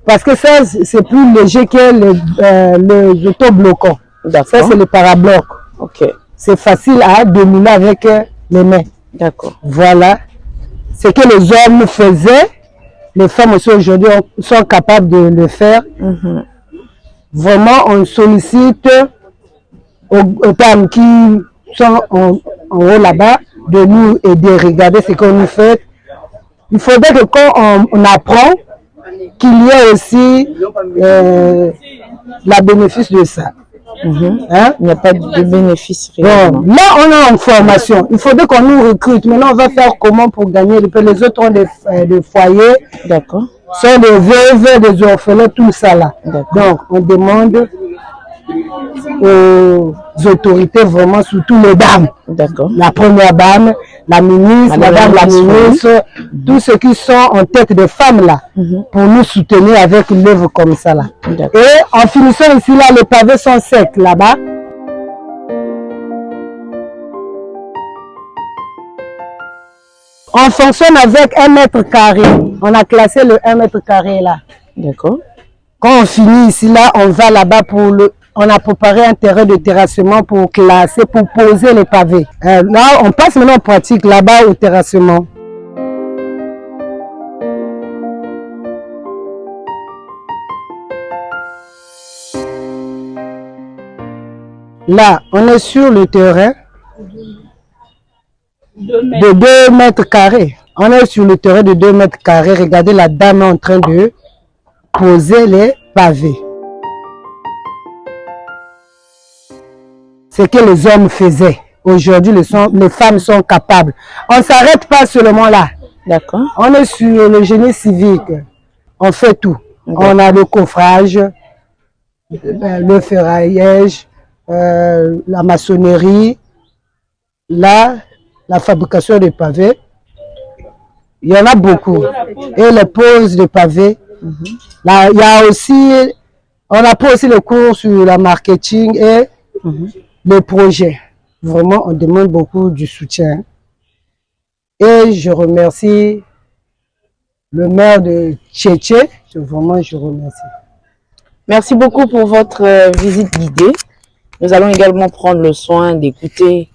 Parce que ça, c'est plus léger que le autobloquant. Ça, c'est le parabloc. Ok. C'est facile à démouler avec les mains. D'accord. Voilà. Ce que les hommes faisaient, les femmes aussi aujourd'hui sont capables de le faire. Vraiment, on sollicite aux femmes qui sont en haut là-bas de nous aider. Regardez ce qu'on nous fait. Il faudrait que quand on apprend, qu'il y ait aussi la bénéfice de ça. Hein? Il n'y a pas de bénéfice réel. Bon, là, on est en formation. Il faudrait qu'on nous recrute. Maintenant, on va faire comment pour gagner? Les autres ont des foyers. D'accord. Sont des veuves, des orphelins, tout ça là. Donc, on demande aux autorités, vraiment, surtout les dames. D'accord. La première dame, la ministre, madame la ministre, tous ceux qui sont en tête des femmes là, pour nous soutenir avec une œuvre comme ça là. Et en finissant ici là, les pavés sont secs là-bas. On fonctionne avec 1 mètre carré. On a classé le 1 mètre carré là. D'accord. Quand on finit ici là, on va là-bas pour le... On a préparé un terrain de terrassement pour classer, pour poser les pavés. Là, on passe maintenant en pratique là-bas au terrassement. Là, on est sur le terrain de 2 mètres carrés. On est sur le terrain de 2 mètres carrés. Regardez, la dame est en train de poser les pavés. Ce que les hommes faisaient. Aujourd'hui, les femmes sont capables. On ne s'arrête pas seulement là. D'accord. On est sur le génie civique. On fait tout. On a le coffrage, le ferraillage, la maçonnerie, là, la fabrication des pavés. Il y en a beaucoup. Et les poses de pavés. Là, il y a aussi, on apprend aussi le cours sur la marketing et le projet. Vraiment, on demande beaucoup du soutien. Et je remercie le maire de Tchétché. Vraiment, je remercie. Merci beaucoup pour votre visite guidée. Nous allons également prendre le soin d'écouter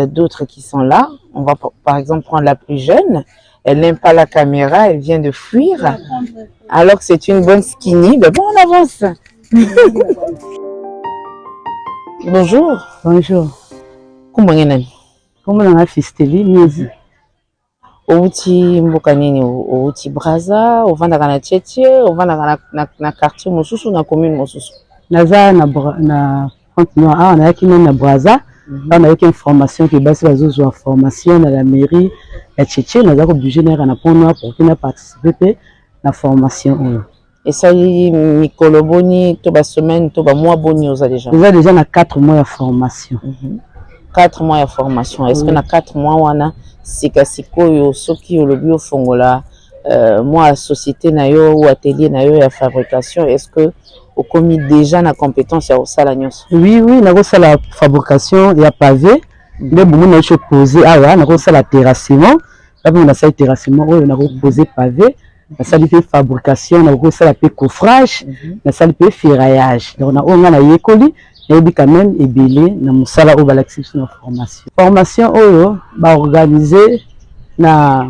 d'autres qui sont là. On va par exemple prendre la plus jeune. Elle n'aime pas la caméra, elle vient de fuir. Alors que c'est une bonne skinny. Ben bon, on avance. Bonjour. Bonjour. Comment est-ce Comment on a fisteli miezi? Outi mboka nini? Outi Braza, ovanda kana Tchétché, ovanda na quartier mosusu na commune mosusu. Naza na continue on a qui na Braza, On a eu une formation qui base sur la formation dans la mairie et Tchétché nous avons obligé de pour participer à la formation. Et ça y Nicolo Boni, toba semaine, toba mois boni aux déjà. Déjà na 4 mois de formation. 4 mois de formation. Est-ce que na 4 mois wana sikasiko yo soki yo lobi au fongola moi société na yo ou atelier na yo ya fabrication, est-ce que au commis déjà na compétence ya osala nyonso? Oui, na ko sala fabrication ya pavé. Le bomo na cho poser awa na ko sala terrassement. Là on a sala terrassement, on a ko poser pavé. Na sala fait fabrication, na ko sala pe coffrage, na sala pe ferraillage. Donc on a yekoli et bi quand même ebelé na musala o balaxation na formation. Formation oyo ba organiser na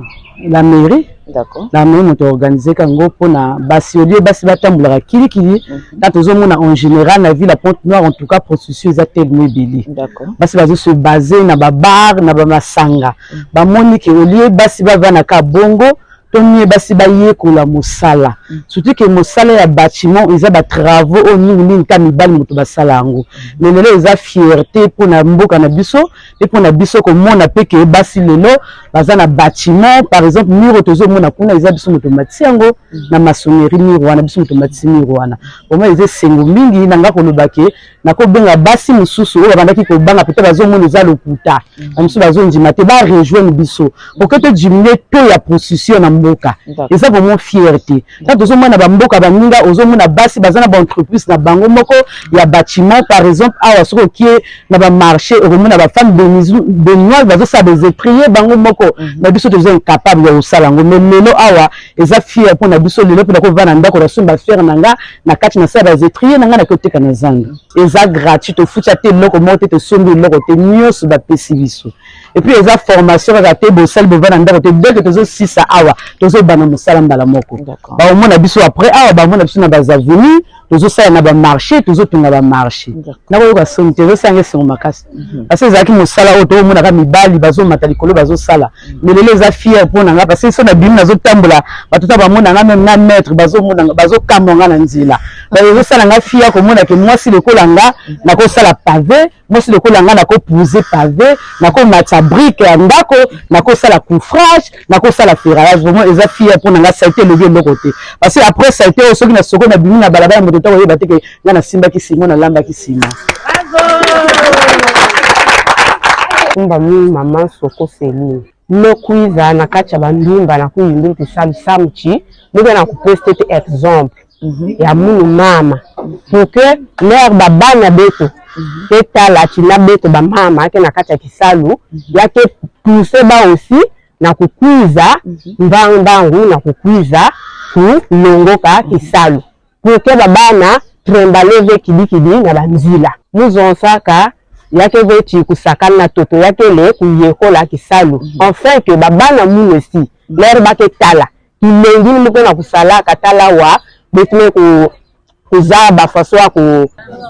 la mairie. D'accord. La mairie on organiser kango pona basi olieu basi batambola kili na tozo mona en général na ville la Pointe Noire en tout cas processus za tellement ebelé. D'accord. Basi bazo se baser na ba bar na ba masanga. Ba moni ke olieu basi ba vana ka bongo Tony basi baye kola mosala surtout que mosala ya bâtiment ils a ba travaux au nini kami bali moto basala ngo mais lelo ils a fierté pour na mboka na biso et pour na biso ko mona pe ke basi lelo baza na bâtiment par exemple miro tozo mona kuna ils a biso moto matiango na maçonnerie miro wana biso moto miro wana au moins ils sengo mingi nanga ko lobake na ko benga basi mususu o bandaki ko banga peut-être bazo mona za lokuta amsu bazo ndima te ba rejoindre biso pour que te diminuer to ya processus na mboka et ça vraiment fierté ça tozo mona ba mboka ba ninga ozo mona basi bazana ba entreprise na bango moko ya bâtiment par exemple awa soko ki na ba marché o mona ba femme de noix bazo sa des étriers bango moko na biso tozo incapable ya osala ngo mais lelo awa eza fier pour na biso lelo pour ko vana ndako na somba faire nanga na kati na sa ba étriers nanga na côté kana zanga eza gratuit to fucha te loko moto te sombi loko te nyos ba pesi biso et puis eza formation ka te bo sal bo vana ndako te dès que tozo sisa awa tozo bana musala mbala moko ba au mona biso après awa ba mona biso na ba avenue tozo sala na ba marché tozo tunga ba marché na ko ka sonte tozo sanga sur makasi parce que zaki musala o to mona ka mibali bazo matalikolo bazo sala mais les eza fier pour nanga parce que so na bimi nazo tambola ba tota ba mona nga même na maître bazo mona bazo kamonga na nzila ba yozo sala nga fier ko mona ke moi si le kolanga na ko sala pavé moi si le kolanga na ko poser pavé na ko matcha brique ya ndako na ko sala coufrage na ko sala ferraillage vraiment eza fier pour nanga ça a été le bien de côté parce que après ça a été aussi na soko na bimi na balabala moto to yeba te ke nga na simba ki sima na lamba ki sima kumba mi mama soko seli no kuiza na kacha bandumba na kuyimbi tisali samchi nibe na kupeste te exemple ya munu mama pour que leur babana beto teta la china beto ba mama ke na kacha kisalu yake pousser ba aussi na kukuiza mbangu na kukuiza ku longoka kisalu pour que babana trembale kidikidi na banzila muzonsaka yake veti kusakana na toto yake le kuyekola kisalu enfin que babana munu si leur ba ke tala kilengi mko na kusala katala wa betme ku kuzaba façon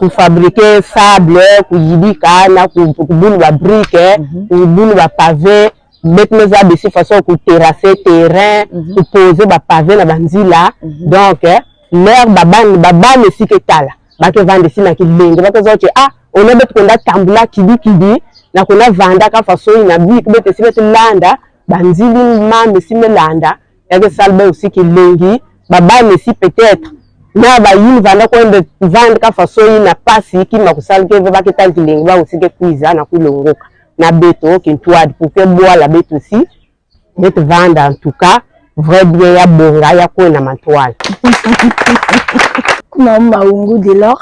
ku fabriquer sable ku yibika na ku bulu ba brique ku bulu ba pavé betme za besi façon ku terrasser terrain ku poser ba pavé na banzila donc leur babane si ke tala ba ke vendre si na kilengi ba ko zote on a betu konda tambula kidi na kona vanda ka façon ina bi ko bete si betu landa banzili mame si melanda yake salbe aussi kilengi babane si peut-être na ba yin vanda ko vendre ka façon ina pasi ki makusalke ba ke tanki lengi ba aussi ke kuiza na kulongoka na beto kintuad pour que bois la beto aussi betu vanda en tout cas vrai bien ya bonga ya ko na matoile kuna maungu de l'or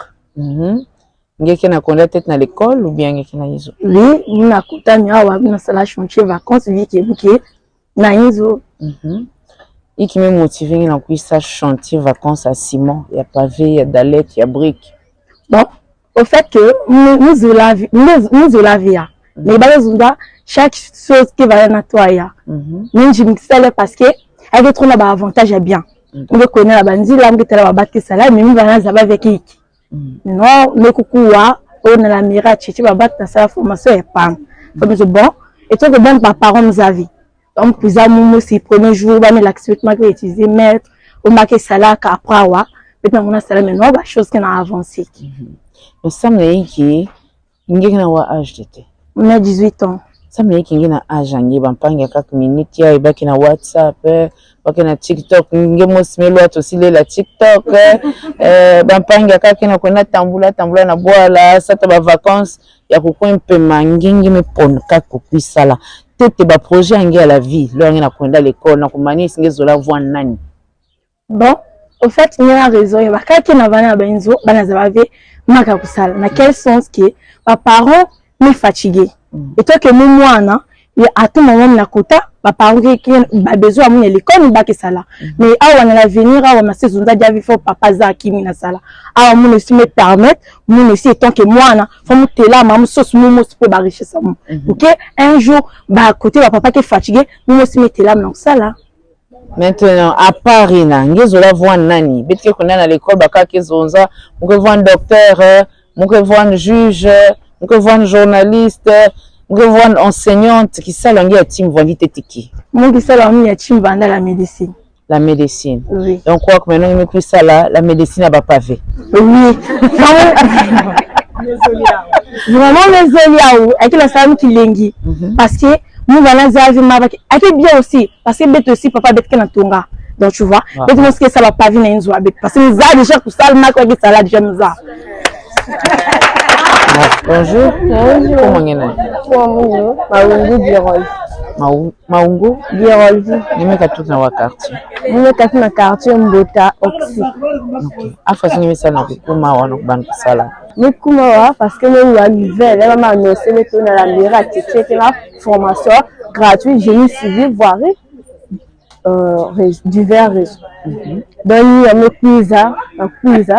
ngeke na konda tête na l'école ou bien ngeke na izo oui na kutani awa na sala chantier vacances viki na izo iki me motivé na kuisa chantier vacances à ciment ya pavé ya dalette ya brique bon au fait que nous la vie mais bazunda chaque chose qui va na toi ya minji mixele parce que avec trop na ba avantage ya bien on connaît la banzi là on peut la battre ça mais va na zaba avec iki non mais kukuwa on a la mira chichi ba battre na sa formation et pas comme bon et toi que bon par parents nous avis donc plus à mon aussi premier jour ba mais l'activité que utiliser mettre au marquer ça là après wa peut-être on a ça mais non ba chose qui n'a avancé le samedi qui ngeke na wa âge d'été On a 18 ans. Ça me dit na ajangi bampanga kak minute ya ibaki na WhatsApp, baki na TikTok, ngemo simelo aussi la TikTok, bampanga kak na kona tambula na boala, sata ba vacances ya kokon pe mangingi me pon kak kokwisala. Tete ba projet ngi à la vie, lo ngi na kwenda l'école na komani singe zola voix nani. Bon, au fait, il y a raison, il y a kak na bana benzo, bana zabavé maka kusala. Na quel sens que mes parents me fatigués. Et toi que moi à tout moment na kota ba parents qui ba besoin à mon l'école ba que ça là mais à on l'avenir à on saison déjà il faut papa za kimi na sala à mon aussi me permettre mon aussi tant que moi na faut me là maman sauce mon peut ba riche ça OK un jour ba côté ba papa qui est fatigué mon aussi me là dans ça là. Maintenant à Paris na ngezo la voix nani betike kona na l'école ba ka kezonza on peut voir un docteur on peut voir un juge on peut voir un journaliste, on peut voir une enseignante qui s'alonge à team vondi tetiki. Moi qui s'alonge à team vanda la médecine. La médecine. Oui. Et on croit que maintenant on plus ça là, la médecine n'a pas pavé. Oui. Vraiment désolé avec la femme qui lengi parce que nous voilà zavi mabaki. Avec bien aussi parce que bête aussi papa bête na tonga. Donc tu vois, bête moi ce que ça va pas venir nzo avec parce que nous a déjà tout ça le mak avec ça là déjà nous a. Bonjour. Bonjour. Comment on est là? Bonjour. Maungu Birol. Maungu Birol. Nimeka tout dans wa quartier. Nimeka tout na quartier Mbota Oxy. OK. Afasi nimesa na kuma wana kubantu sala. Nikuma wa parce que nous a nouvelle, elle m'a annoncé le tour dans la mairie à Tchétché la formation gratuite génie civil voire divers réseaux. Donc il y a me quiz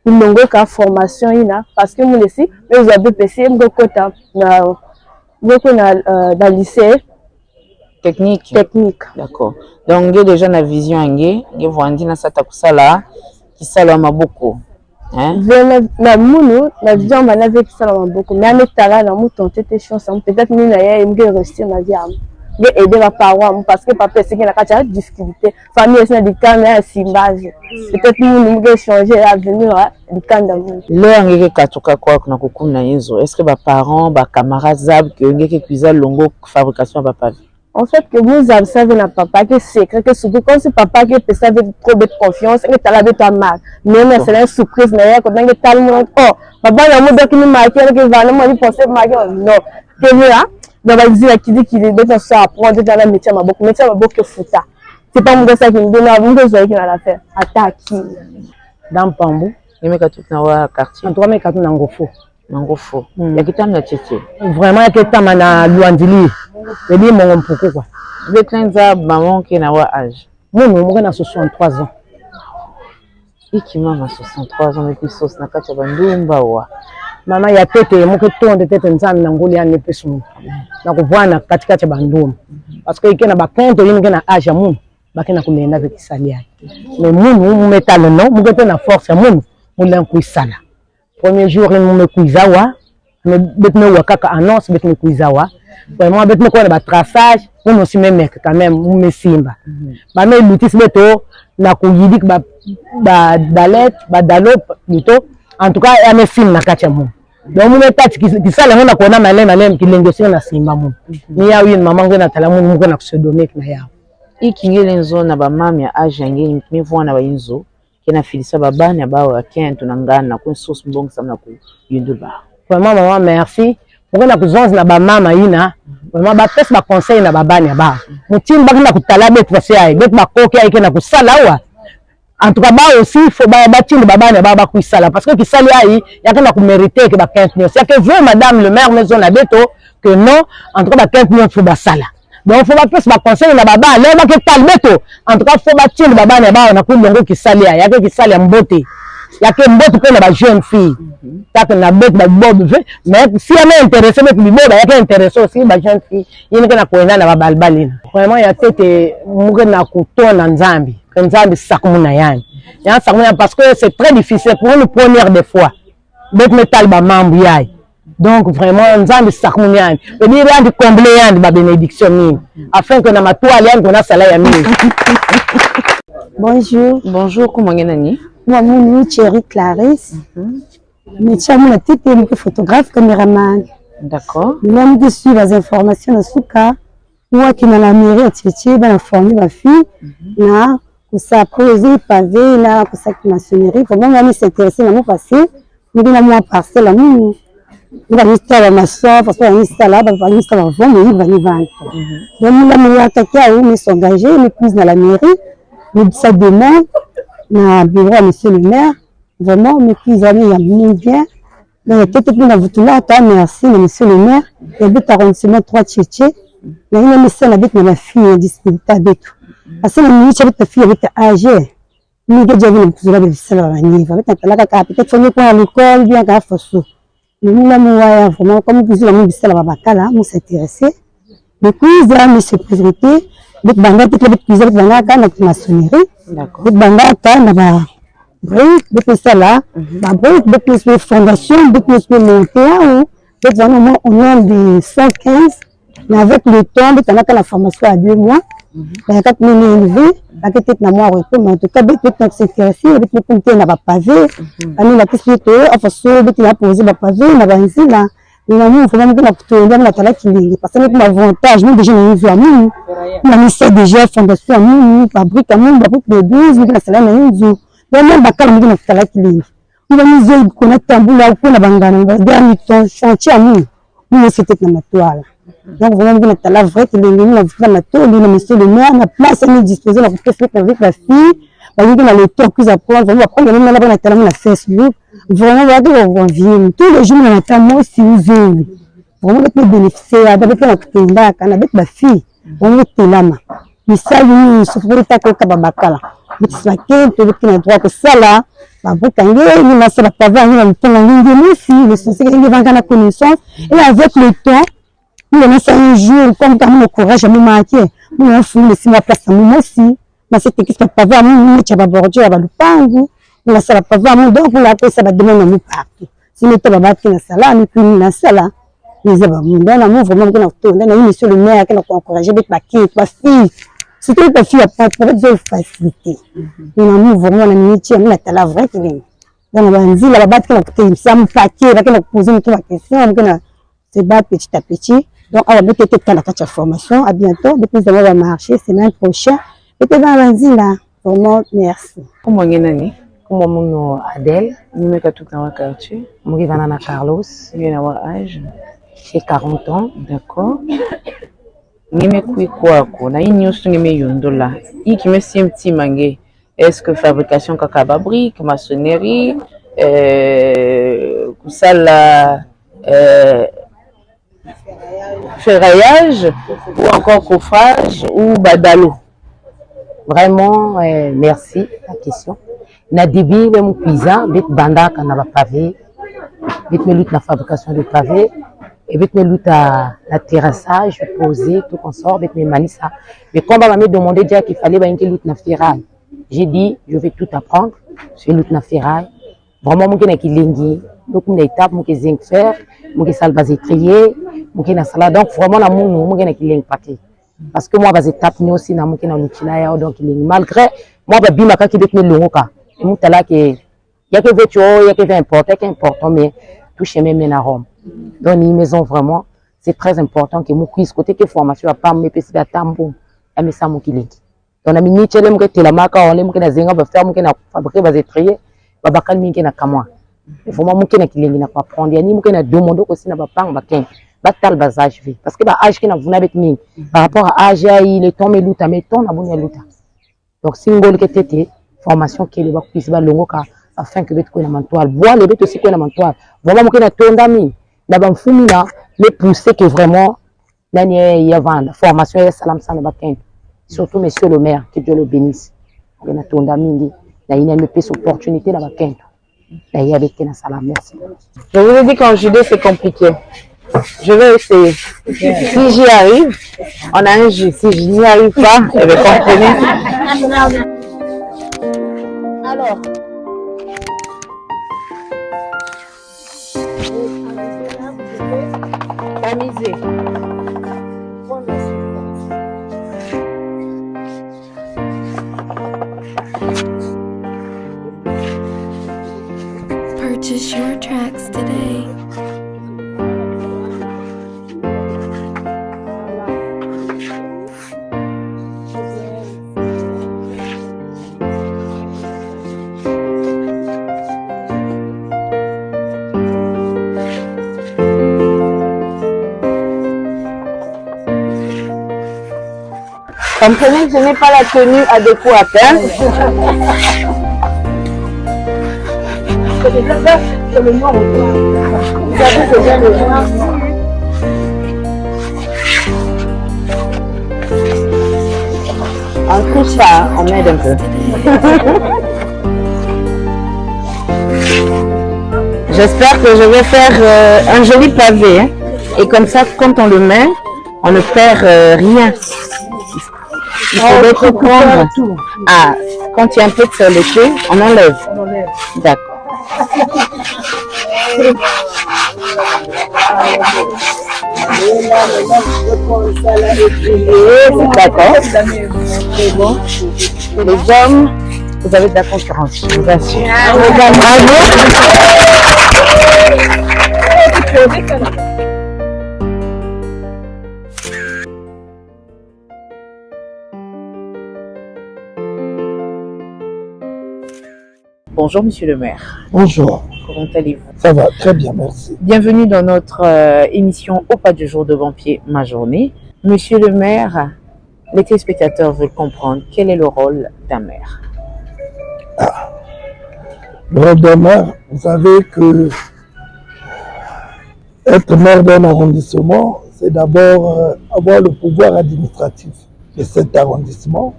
Mungo ka formation ina parce que mon ici mais vous avez PC ngoko ta na ngoko na dans lycée technique. D'accord. Donc il y a déjà na vision ngé vondi na sata kusala kisala maboko. Hein? Na munu na vision bana avec kisala maboko mais ametala na mu tenter tes chances peut-être ni na ya mge rester na vie am. J'ai aidé ma parole parce que papa c'est qu'il a pas de difficulté famille c'est des cas mais simbage peut-être nous nous changer l'avenir du cas d'amour là ngeke katuka kwa kuna kukuna hizo est-ce que ba parents ba camarades zab que ngeke kuiza longo fabrication papa en fait que vous avez ça na papa que secret que surtout quand c'est papa qui peut ça avec trop de confiance et tu as la ta mal même c'est une surprise mais quand on est tellement oh papa na mo donc ni marqué que va moi penser marqué non que là dans la vie qui dit qu'il est ça apprendre dans la métier que fouta c'est pas mon ça qui me donne envie de jouer qui la faire attaque dans Pambu nimeka tout na wa quartier en trois mais katu na ngofo ya kitanga tchétché vraiment ya kitama na luandili et bien mon mpoko quoi le cleanza maman qui na wa âge mon na 63 ans iki mama 63 ans depuis sauce na kacha bandumba wa mama ya tete moke tonde tete nzambe na ngoli ya nepesu na kuvana katikati ya banduma parce que ikena ba compte yini na âge mun bakena kumenda avec kisali yake mais mun metal non moke na force mun mulen kuisala premier jour ni me kuizawa me betme wakaka annonce betme kuizawa vraiment betme ko na ba traçage mun aussi même quand même me simba ba me lutis beto na kuyidik ba dalet ba dalop plutôt en tout cas ya me film na kacha mun donc mon état qui ça la ko na malem qui l'engosir na simba mun ni ya win maman ngena tala mun ngena pseudonyme na ya ikingele nzo na ba mami ya age ngeni mi vona ba inzo kena filisa babani abawo akento na ngana ko sauce mbongo samna ku yindulba vraiment maman merci ngena kuzonza na ba mama ina vraiment ba pesa ba conseil na babani aba mutim bakina kutala betu basiai betu bakoki aikena kusala wa en tout cas ba aussi il faut ba tindi babane ba kuisala parce que kisali ai yakena ku mériter que ba 15 millions c'est que veut madame le maire maison na beto que non en tout cas ba 15 millions faut ba sala donc faut ba pesa ba conseil na baba le ba ke tal beto en tout cas faut ba tindi babane ba na ku longo kisali ai yake kisali ya mbote yake mbote pe na ba jeune fille tak na beto ba bob mais si elle est intéressée mais bibo ba yake intéressé aussi ba jeune fille yini kana ko na ba balbalina vraiment ya tete mugena ku tona nzambi nzambi sakumuna yani ya sakumuna parce que c'est très difficile pour nous première des fois bet metal ba mambu yayi donc vraiment nzambi sakumuna yani et dire andi combler yani ba bénédiction mini afin que na matoile yani qu'on a sala ya mini. Bonjour comment ngena ni moi mon Thierry Clarisse métier mon tête photographe caméraman D'accord. Même de suivre les informations de Souka, ou qui dans la mairie à Tchétché, ben informer ma fille, là, que ça a posé pavé, là, que ça qui maçonnerie. Vraiment, on s'intéressé à mon passé, mais il y a moins parcelle à nous. Il va nous faire ma soeur, parce qu'on va nous faire là, on va nous faire avant, mais il va nous vendre. Donc, nous avons attaqué à eux, mais s'engager, mais plus dans la mairie, mais ça demande, dans le bureau à monsieur le maire, vraiment, mais puis, ils ont bien. Donc, tout le monde a là, merci, monsieur le maire. Il y a arrondissement 3 Tchétché. Il y a un médecin avec ma fille, disponibilité avec tout. Parce que la minute, avec ta fille, avec ta âgée. Nous, j'ai déjà vu le plus de la vie, peut-être qu'on est à l'école, bien qu'à Fosso. Nous, là, nous, vraiment, comme vous avez vu la Babaka, là, nous s'intéresser. Du coup, ils ont mis cette priorité. Avec Banga, peut-être avec Kizak, Banga, avec maçonnerie. D'accord. Avec Banga, avec briques, depuis ça là, la brique, depuis les fondations, depuis les montées, depuis on a des 115, mais avec le temps, depuis la formation à 2 mois, il y a 4 000 élevés, la tête n'a pas repos, mais en tout cas, depuis notre sécurité, avec le comité n'a pas pavé, la question est, enfin, ceux qui ont posé le pavé, n'a pas ainsi là. Il y a un vraiment que la photo la tala qui est parce que notre avantage nous déjà nous vu à nous on a mis ça déjà fondation à nous fabrique à nous fabrique de 12 mais ça là nous donc même bakala nous na tala qui est nous nous zoi qu'on tambula ko na bangana dernier temps chantier à nous c'était na matoile donc vraiment que tala vrai que nous na vraiment na to nous monsieur le maire na place à nous disposer la pour avec la fille bah nous dans le temps plus à prendre vraiment après nous na tala na Facebook vraiment on vient tous les jours on attend moi si vous avez vraiment les bénéficier avec la tenda kana avec ma fille on est là mais ça nous souffrir ta ko kababakala mais ça que tu as droit que ça là ba botangé ni na ça pas va ni na tanga ni aussi le souci que nous vanga la connaissance et avec le temps nous on a un jour comme quand le courage à me marquer nous on fout laisser la place à moi aussi mais c'était qui pas va nous tu vas border à lupango la sala pas va donc la que ça va demander nous partout si nous te va qui na sala ni puis na sala les aba nous dans la vraiment que nous on a monsieur le maire qui nous encourager avec ma fille si tu ta fille a pas de facilité nous vraiment la minute on a la vraie qui vient dans la banzi la batte que nous ça me paquet là que nous poser une question que c'est bas petit à petit donc on va mettre la formation à bientôt depuis ça va marcher semaine prochaine et tu vas banzi là vraiment merci comment ngena Como muno Adèle, nimeka tout dans quartier, Mugivana Carlos, il a un âge, j'ai 40 ans, d'accord. Nimekui kwako na hii nyusu nimeyondola. Hii kimesi mti mange. Est-ce que fabrication kakaba brique, maçonnerie, kusala ferraillage ou encore coffrage ou badalo? Vraiment, merci la question. Na début même pizza bit banda kana ba pavé bit me lutte la fabrication de pavé et bit me lutte à la terrassage posé tout consort bit me manissa mais quand on m'a demandé déjà qu'il fallait une lutte na ferraille j'ai dit je vais tout apprendre sur lutte na ferraille vraiment mon na kilingi donc mon étape mon zinc fer mon salle basétrier mon na sala donc vraiment la mon na kilingi paquet parce que moi bas étape ni aussi na mon na lutilaya donc kilingi malgré moi ba bimaka ki bit me longoka et nous là que il y a que vêtu il y a que important mais tout chemin mène à Rome donc une maison vraiment c'est très important que moi puisse côté que formation à pas me pèse à tambo à me ça mon kiliki donc na minute elle me que la marque on l'aime que na zenga ba faire mon que na fabriquer ba étrier ba bakal mi que na kamwa il faut moi mon que na kilingi na pas prendre ya ni mon que na demander aussi na ba pang ba ken ba tal basage vie parce que ba âge que na vous avec mi par rapport à âge il est temps mais luta mais temps na bon luta donc single que tété formation qui est le plus bas longoka afin que bête na mantoile bois les bêtes aussi na mantoile vraiment mo na tonda mi na ba mfumina les pousser que vraiment nani ya vendre formation ya salam sana baken surtout monsieur le maire que Dieu le bénisse na tonda mingi na ina me pèse opportunité na baken na ya avec na salam merci je vous ai dit qu'en judo c'est compliqué je vais essayer si j'y arrive on a un jeu si je n'y arrive pas eh bien comprenez. Alors, tamiser. Purchase your tracks today. Comprenez que je n'ai pas la tenue adéquate. Hein? On triche pas, on aide un peu. J'espère que je vais faire un joli pavé. Hein? Et comme ça, quand on le met, on ne perd rien. Il faudrait tout prendre. Ah, quand il y a un peu de saleté, on enlève. D'accord. D'accord. C'est bon. Les hommes, vous avez de la concurrence, je vous assure. Bonjour Monsieur le maire. Bonjour. Comment allez-vous? Ça va, très bien, merci. Bienvenue dans notre émission Au pas du jour de Bon Pied, ma journée. Monsieur le maire, les téléspectateurs veulent comprendre quel est le rôle d'un maire. Le rôle d'un maire, vous savez que être maire d'un arrondissement, c'est d'abord avoir le pouvoir administratif de cet arrondissement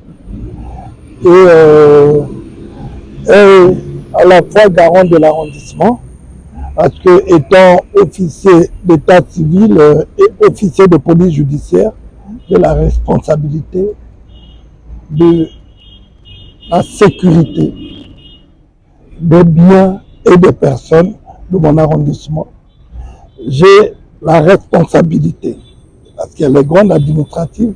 et à la fois garant de l'arrondissement, parce que étant officier d'état civil et officier de police judiciaire, de la responsabilité de la sécurité des biens et des personnes de mon arrondissement. J'ai la responsabilité, parce qu'il y a les grandes administratives,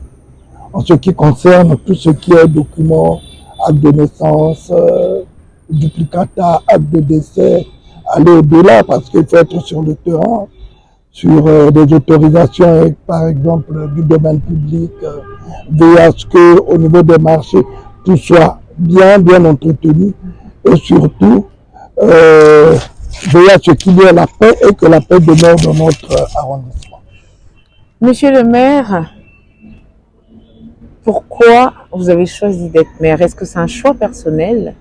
en ce qui concerne tout ce qui est documents, actes de naissance, duplicata, acte de décès, aller au-delà parce qu'il faut être sur le terrain, sur des autorisations, par exemple, du domaine public, veiller à ce qu'au niveau des marchés, tout soit bien entretenu et surtout veiller à ce qu'il y ait la paix et que la paix demeure dans notre arrondissement. Monsieur le maire, pourquoi vous avez choisi d'être maire? Est-ce que c'est un choix personnel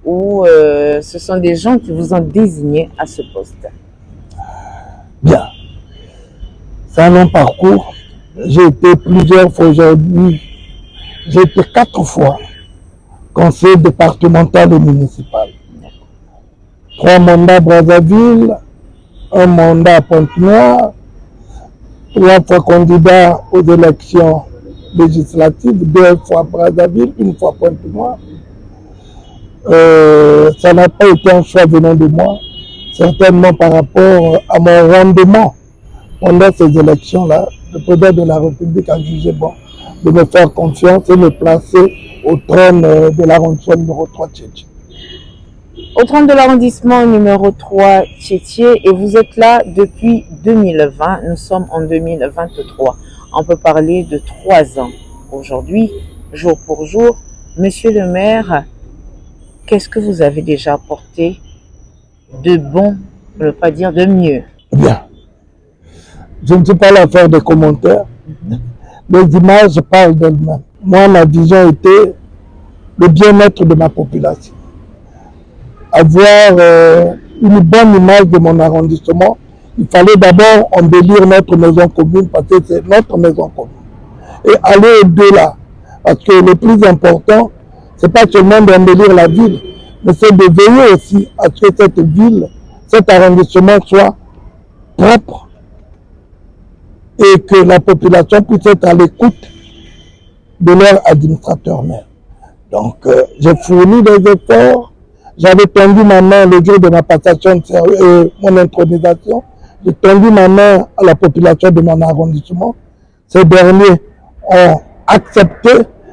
ou ce sont des gens qui vous ont désigné à ce poste? Bien. C'est un long parcours. J'ai été plusieurs fois aujourd'hui. J'ai été 4 fois conseiller départemental et municipal. 3 mandats à Brazzaville, 1 mandat à Pointe-Noire, 3 fois candidat aux élections législatives, 2 fois à Brazzaville, 1 fois à Pointe-Noire. Ça n'a pas été un choix venant de moi, certainement par rapport à mon rendement pendant ces élections-là. Le président de la République a jugé bon de me faire confiance et me placer au trône de l'arrondissement numéro 3 Tchétché. Au trône de l'arrondissement numéro 3 Tchétché, et vous êtes là depuis 2020, nous sommes en 2023. On peut parler de 3 ans aujourd'hui, jour pour jour. Monsieur le maire, qu'est-ce que vous avez déjà apporté de bon, pour ne pas dire de mieux? Bien. Je ne suis pas là à faire des commentaires. Les images parlent d'elles-mêmes. Moi, ma vision était le bien-être de ma population. Avoir une bonne image de mon arrondissement, il fallait d'abord embellir notre maison commune parce que c'est notre maison commune. Et aller au-delà. Parce que le plus important, c'est pas seulement d'embellir la ville, mais c'est de veiller aussi à ce que cette ville, cet arrondissement soit propre et que la population puisse être à l'écoute de leur administrateur maire. Donc, j'ai fourni des efforts. J'avais tendu ma main le jour de ma passation de service, mon intronisation. J'ai tendu ma main à la population de mon arrondissement. Ces derniers ont accepté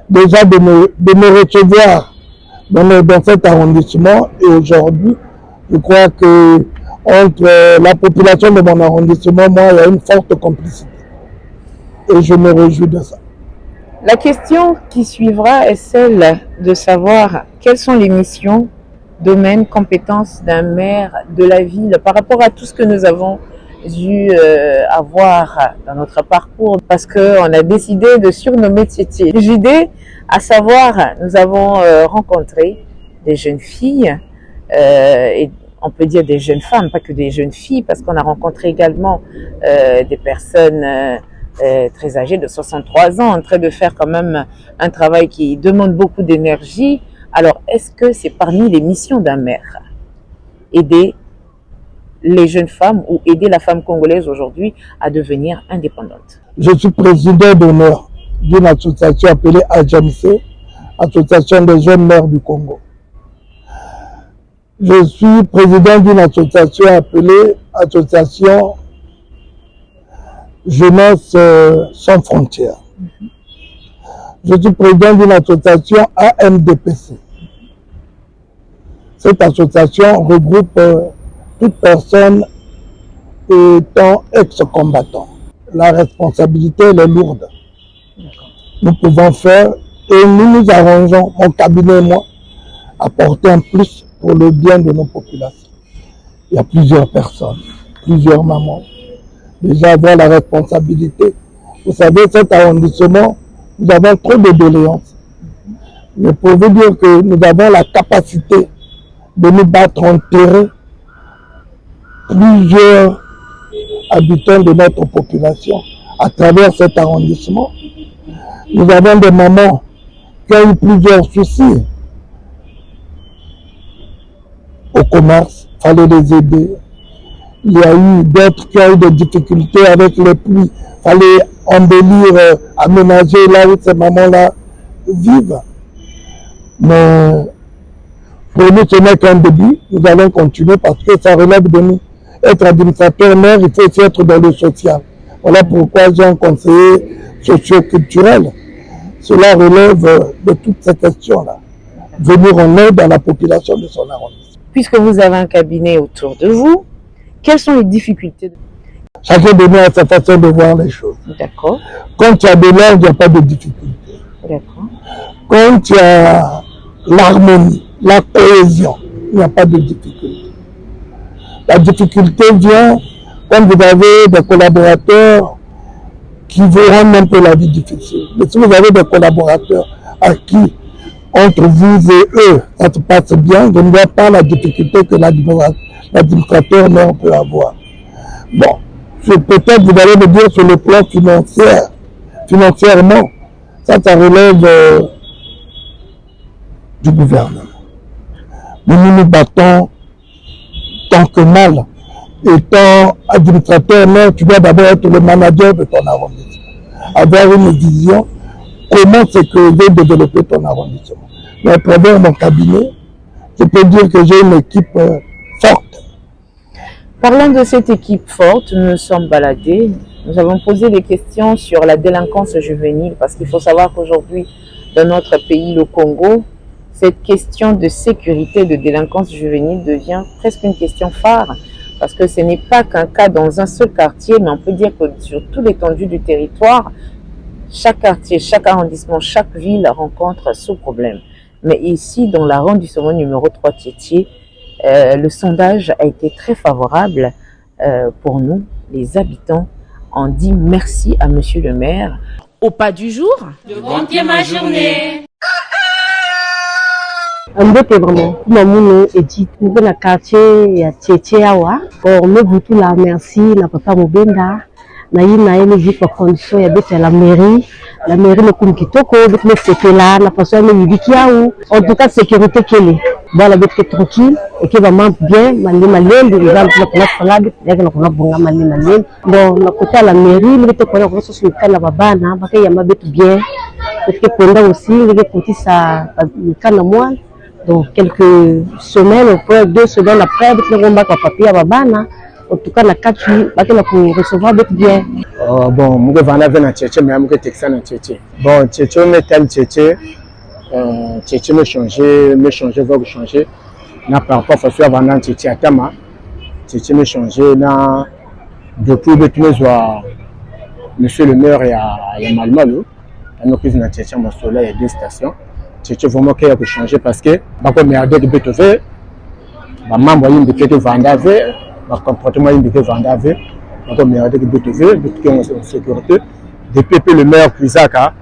déjà de me recevoir dans cet arrondissement. Et aujourd'hui, je crois que entre la population de mon arrondissement, moi, il y a une forte complicité. Et je me réjouis de ça. La question qui suivra est celle de savoir quelles sont les missions, domaines, compétences d'un maire de la ville par rapport à tout ce que nous avons eu à voir dans notre parcours parce qu'on a décidé de surnommer Tchétché JD, à savoir, nous avons rencontré des jeunes filles et on peut dire des jeunes femmes, pas que des jeunes filles, parce qu'on a rencontré également des personnes très âgées de 63 ans en train de faire quand même un travail qui demande beaucoup d'énergie. Alors, est-ce que c'est parmi les missions d'un maire, aider les jeunes femmes ou aider la femme congolaise aujourd'hui à devenir indépendante? Je suis président d'honneur d'une association appelée AJAMC, Association des jeunes mères du Congo. Je suis président d'une association appelée Association Jeunesse sans frontières. Je suis président d'une association AMDPC. Cette association regroupe toute personne étant ex-combattant. La responsabilité elle est lourde. Nous pouvons faire et nous nous arrangeons, mon cabinet et moi, à porter un plus pour le bien de nos populations. Il y a plusieurs personnes, plusieurs mamans. Déjà avoir la responsabilité. Vous savez, cet arrondissement, nous avons trop de doléances. Mais pour vous dire que nous avons la capacité de nous battre en terrain plusieurs habitants de notre population à travers cet arrondissement. Nous avons des mamans qui ont eu plusieurs soucis au commerce, il fallait les aider. Il y a eu d'autres qui ont eu des difficultés avec les pluies, il fallait embellir, aménager là où ces mamans-là vivent. Mais pour nous, ce n'est qu'un début, nous allons continuer parce que ça relève de nous. Être administrateur maire, il faut aussi être dans le social. Voilà pourquoi j'ai un conseiller socio-culturel. Cela relève de toutes ces questions-là. Venir en aide à la population de son arrondissement. Puisque vous avez un cabinet autour de vous, quelles sont les difficultés? Chacun de nous a sa façon de voir les choses. D'accord. Quand il y a de l'ordre, il n'y a pas de difficulté. D'accord. Quand il y a l'harmonie, la cohésion, il n'y a pas de difficulté. La difficulté vient quand vous avez des collaborateurs qui vous rendent un peu la vie difficile. Mais si vous avez des collaborateurs à qui, entre vous et eux, ça se passe bien, je ne vois pas la difficulté que l'administrateur peut avoir. Bon, peut-être vous allez me dire sur le plan financièrement, ça relève du gouvernement. Mais nous nous battons tant que mal. Étant administrateur, mais tu dois d'abord être le manager de ton arrondissement. Avoir une vision, comment sécuriser et développer ton arrondissement. Mais à travers mon cabinet, je peux dire que j'ai une équipe forte. Parlant de cette équipe forte, nous nous sommes baladés. Nous avons posé des questions sur la délinquance juvénile parce qu'il faut savoir qu'aujourd'hui, dans notre pays, le Congo, cette question de sécurité, de délinquance juvénile devient presque une question phare. Parce que ce n'est pas qu'un cas dans un seul quartier, mais on peut dire que sur toute l'étendue du territoire, chaque quartier, chaque arrondissement, chaque ville rencontre ce problème. Mais ici, dans l'arrondissement numéro 3 Tchétché, le sondage a été très favorable pour nous, les habitants. On dit merci à Monsieur le maire. Au pas du jour, de bon pied ma journée. Mbote vraiment mamuno eti ngo na quartier ya Tchétché awa pour me butu la merci na papa Mobenda na yina yene vie kwa condition ya bete la mairie le kumkitoko bete le sekela na façon ya yibiki aou en tout cas sécurité kele voilà bete tranquille et que vraiment bien malende les gens na falaga ya na kuna bunga malende donc na côté la mairie le bete kwa kwa sosi kana babana bakaya mabete bien parce que pendant aussi le petit ça kana moi. Donc, quelques semaines, après, 2 semaines après, on va papier à Babana. En tout cas, la 4 jours, pour recevoir d'être bien. Bon, je vais aller à Tchétché, mais je vais Texas à Tchétché. Bon, Tchétché, je t'aime Tchétché. Tchétché me changer, va changer. Na par rapport à ce que je Tchétché à Tama. Tchétché me changer. Depuis que tu vois, monsieur le maire et Malmalou, nous avons Tchétché, mon soleil et 2 stations. Tchétché vraiment qu'il y a que changer parce que quand on est à deux BTV, ma maman voyait une BTV vendave, ma comportement une BTV vendave, on mérite que d'autres villes, d'autres qui ont en sécurité. Depuis le maire Cuisaka,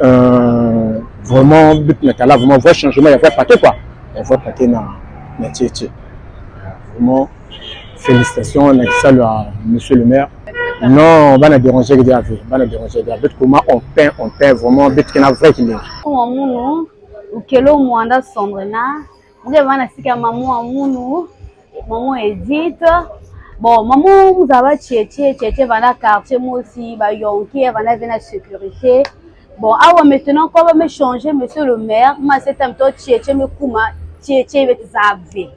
vraiment, vraiment, vrai changement, il y a vrai pâté quoi. Il y a vrai pâté dans Tchétché. Vraiment, félicitations, on a dit ça à monsieur le maire. Non, on va déranger les gars, on va déranger les gars. Comment on peint vraiment, bête qui n'a vrai qui n'est. Ou kelo mwanda sondrena, mwenye wana sika mamu amunu, mamu Edith. Bon, maman, vous avez tchétché, vana quartier, moi aussi, bah yonki, vana vena sécurité. Bon, ah maintenant, quand on va me changer, monsieur le maire, moi c'est un peu tchétché, mais kuma tchétché avec zavé.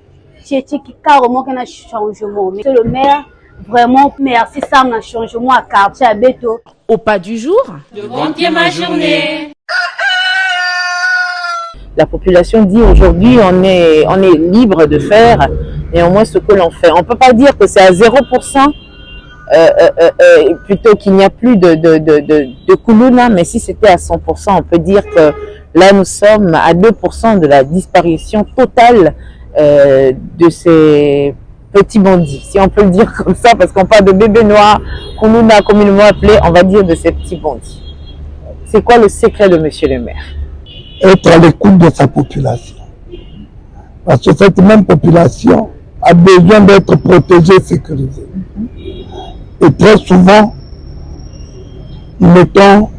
Tchétché qui carrément qu'il y a un changement. Monsieur le maire, vraiment merci ça, on a changement à quartier à Beto. Au pas du jour. De bon pied ma journée. La population dit aujourd'hui on est libre de faire néanmoins ce que l'on fait. On ne peut pas dire que c'est à 0%, plutôt qu'il n'y a plus de Koulouna, mais si c'était à 100%, on peut dire que là nous sommes à 2% de la disparition totale de ces petits bandits, si on peut le dire comme ça, parce qu'on parle de bébés noirs, Koulouna communément appelé, on va dire de ces petits bandits. C'est quoi le secret de monsieur le maire? Être à l'écoute de sa population. Parce que cette même population a besoin d'être protégée, sécurisée. Et très souvent, nous mettons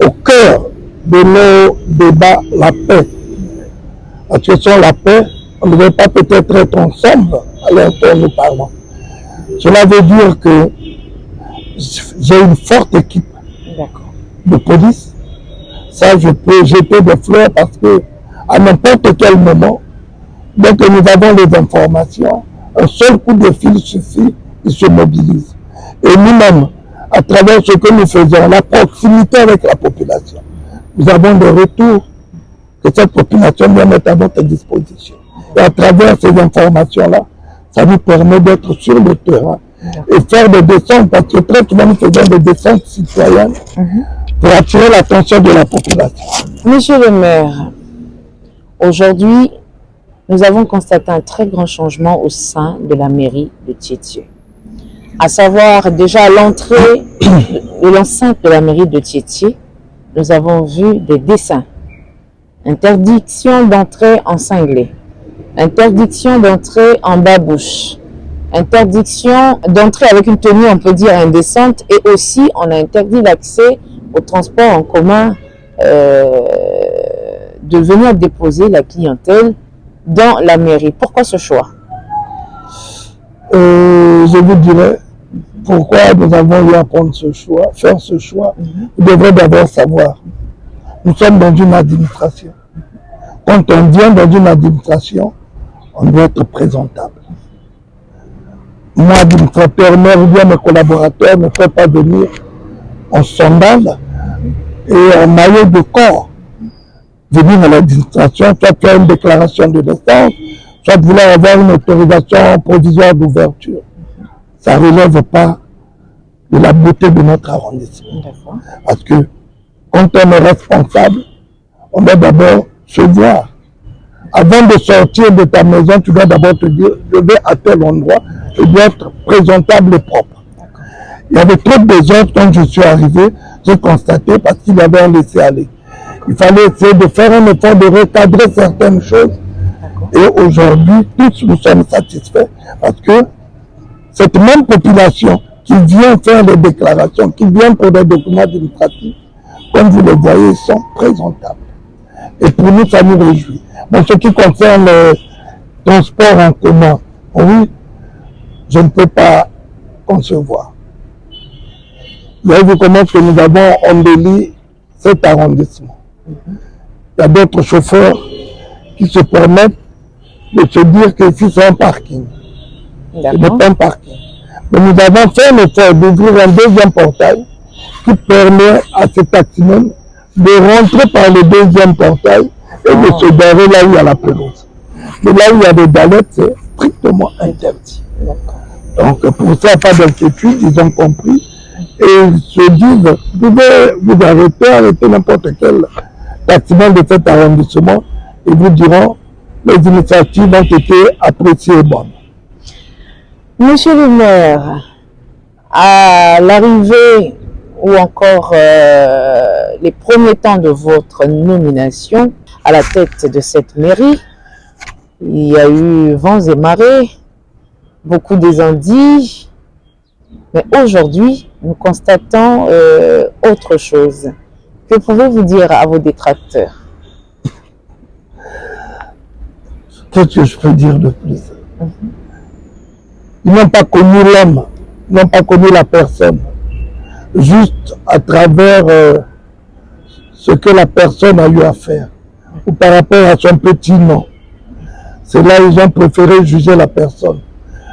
au cœur de nos débats la paix. Parce que sans la paix, on ne devrait pas peut-être être ensemble à l'instant nous parlons. Cela veut dire que j'ai une forte équipe de police. Ça, je peux jeter des fleurs parce que à n'importe quel moment, dès que nous avons les informations, un seul coup de fil suffit, ils se mobilisent. Et nous-mêmes, à travers ce que nous faisons, la proximité avec la population, nous avons des retours que cette population vient mettre à notre disposition. Et à travers ces informations-là, ça nous permet d'être sur le terrain et faire des descentes, parce que très souvent nous faisons des descentes citoyennes pour attirer l'attention de la population. Monsieur le maire, aujourd'hui, nous avons constaté un très grand changement au sein de la mairie de Tchétché. À savoir, déjà à l'entrée de l'enceinte de la mairie de Tchétché, nous avons vu des dessins. Interdiction d'entrer en cinglé, interdiction d'entrer en babouche, interdiction d'entrer avec une tenue, on peut dire, indécente, et aussi on a interdit l'accès au transport en commun, de venir déposer la clientèle dans la mairie. Pourquoi ce choix? Je vous dirais pourquoi nous avons eu à prendre ce choix, faire ce choix. Vous devrez d'abord savoir, nous sommes dans une administration. Quand on vient dans une administration, on doit être présentable. Moi, administrateur, maire ou bien mes collaborateurs ne peuvent pas venir en sandales et en maillot de corps. Venir à l'administration, soit faire une déclaration de naissance, soit vouloir avoir une autorisation provisoire d'ouverture. Ça ne relève pas de la beauté de notre arrondissement. Parce que quand on est responsable, on doit d'abord se voir. Avant de sortir de ta maison, tu dois d'abord te dire, je vais à tel endroit, je dois être présentable et propre. Il y avait trop de désordre quand je suis arrivé, j'ai constaté parce qu'il y avait un laisser-aller. Il fallait essayer de faire un effort de recadrer certaines choses. Et aujourd'hui, tous nous sommes satisfaits parce que cette même population qui vient faire des déclarations, qui vient pour des documents administratifs, comme vous le voyez, sont présentables. Et pour nous, ça nous réjouit. Dans ce qui concerne le transport en commun, oui, je ne peux pas concevoir. Vous avez vu comment que nous avons embelli cet arrondissement. Il y a d'autres chauffeurs qui se permettent de se dire que si c'est un parking, ce n'est pas un parking. Mais nous avons fait l'effort d'ouvrir un deuxième portail qui permet à ces taximens de rentrer par le deuxième portail et de se garer là où il y a la pelouse. Mais là où il y a des galettes, c'est strictement interdit. Donc pour ça, pas d'inquiétude, ils ont compris. Et ils se disent, vous pouvez vous arrêter n'importe quel taximan de cet arrondissement et vous diront, les initiatives ont été appréciées et bonnes. Monsieur le maire, À l'arrivée ou encore les premiers temps de votre nomination à la tête de cette mairie, il y a eu vents et marées, beaucoup désindies, mais aujourd'hui, nous constatons autre chose. Que pouvez-vous dire à vos détracteurs? Qu'est-ce que je peux dire de plus? Ils n'ont pas connu l'homme, ils n'ont pas connu la personne. Juste à travers ce que la personne a eu à faire, ou par rapport à son petit nom. C'est là ils ont préféré juger la personne.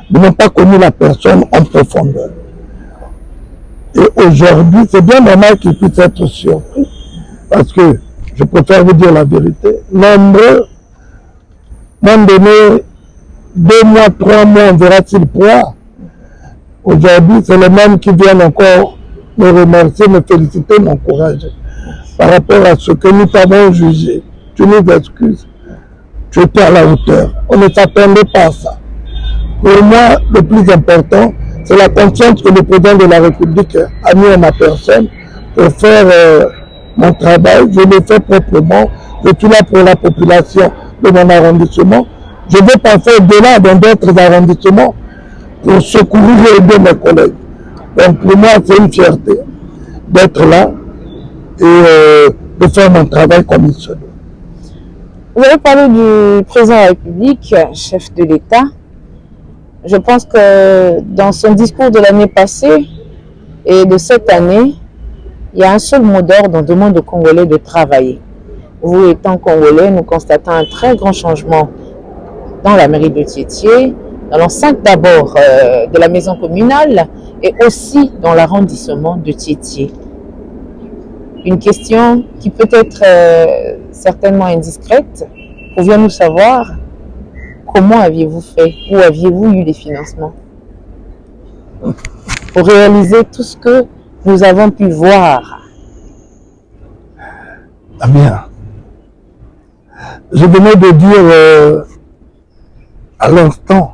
Ils n'ont pas connu la personne en profondeur. Et aujourd'hui, c'est bien normal qu'ils puissent être surpris. Parce que, je préfère vous dire la vérité, nombreux m'ont donné 2 mois, 3 mois, on verra s'ils pourra. Aujourd'hui, c'est les mêmes qui viennent encore me remercier, me féliciter, m'encourager. Par rapport à ce que nous t'avons jugé, tu nous excuses. Tu étais à la hauteur. On ne s'attendait pas à ça. Pour moi, le plus important, c'est la confiance que le président de la République a mis en ma personne pour faire mon travail. Je l'ai fait proprement. Je suis là pour la population de mon arrondissement. Je veux passer au-delà dans d'autres arrondissements pour secourir et aider mes collègues. Donc pour moi, c'est une fierté d'être là et de faire mon travail comme il se doit. Vous avez parlé du président de la République, chef de l'État. Je pense que dans son discours de l'année passée et de cette année, il y a un seul mot d'ordre, on demande aux Congolais de travailler. Vous étant Congolais, nous constatons un très grand changement dans la mairie de Tiétié, dans l'enceinte d'abord de la maison communale et aussi dans l'arrondissement de Tiétié. Une question qui peut être certainement indiscrète. Pouvions-nous savoir comment aviez-vous fait? Où aviez-vous eu les financements pour réaliser tout ce que nous avons pu voir? Ah bien. Je venais de dire à l'instant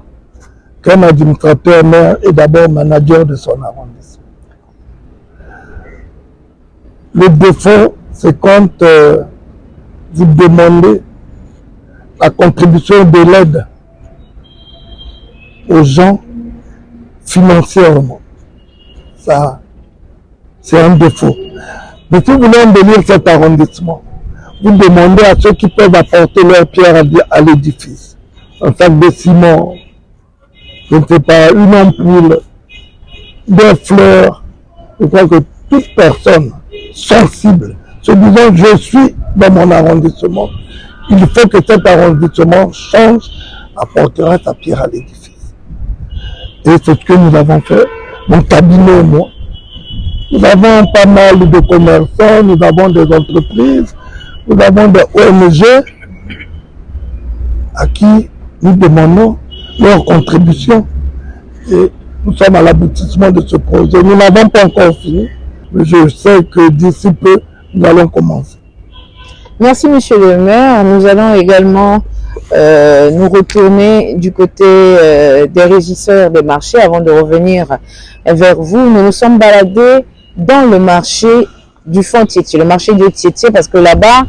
qu'un administrateur maire est d'abord manager de son arrondissement. Le défaut, c'est quand vous demandez la contribution de l'aide aux gens financièrement. Ça, c'est un défaut. Mais si vous voulez embellir cet arrondissement, vous demandez à ceux qui peuvent apporter leur pierre à l'édifice. Un sac de ciment, je ne sais pas, une ampoule, des fleurs. Je crois que toute personne sensible, se disant je suis dans mon arrondissement, il faut que cet arrondissement change, apportera sa pierre à l'édifice. Et c'est ce que nous avons fait, mon cabinet et moi. Nous avons pas mal de commerçants, nous avons des entreprises, nous avons des ONG à qui nous demandons leur contribution. Et nous sommes à l'aboutissement de ce projet. Nous n'avons pas encore fini, mais je sais que d'ici peu, nous allons commencer. Merci, monsieur le maire. Nous allons également nous retourner du côté des régisseurs des marchés avant de revenir vers vous. Nous nous sommes baladés dans le marché du Fond Tiétié, le marché de Tiétié, parce que là-bas,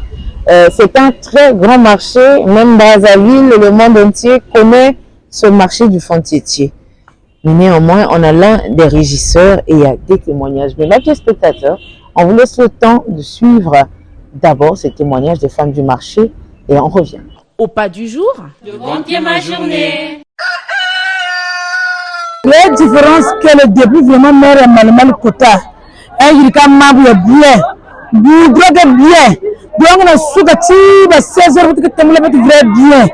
c'est un très grand marché. Même Brazzaville, le monde entier connaît ce marché du Fond Tiétié. Mais néanmoins, on a l'un des régisseurs et il y a des témoignages. Mais là, téléspectateurs, on vous laisse le temps de suivre d'abord ces témoignages des femmes du marché et on revient. Au pas du jour, Le bon Dieu ma journée. La différence que le début vraiment mère mal quota. Il est même bien. Vous devez bien. Donc on a sougati 16 heures que tu me vrai bien.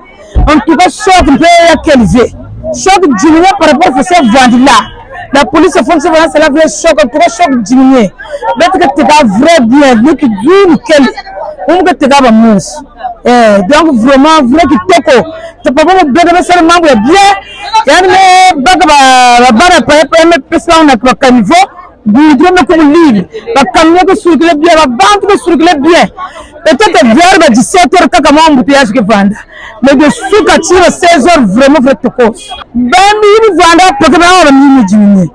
En tout cas, choc bien élevé. Choc diminué par rapport à ce vente-là. La police fonctionne, c'est la vraie choc, en tout cas choc diminué. L'autre que tu as vrai bien, lui qui dit quel, on que tu as mousse. Donc vraiment, vrai qui toko. Tu peux pas me donner seulement bien. Il y a une barre pour personne on a pas niveau. Goudron me comme l'île. La camion que circule bien, la banque que circule bien. Peut-être vers 17h, comme un embouteillage que vend. Mais de soukati à 16h, vraiment vrai toko. Ben, il vend pour que on a diminué.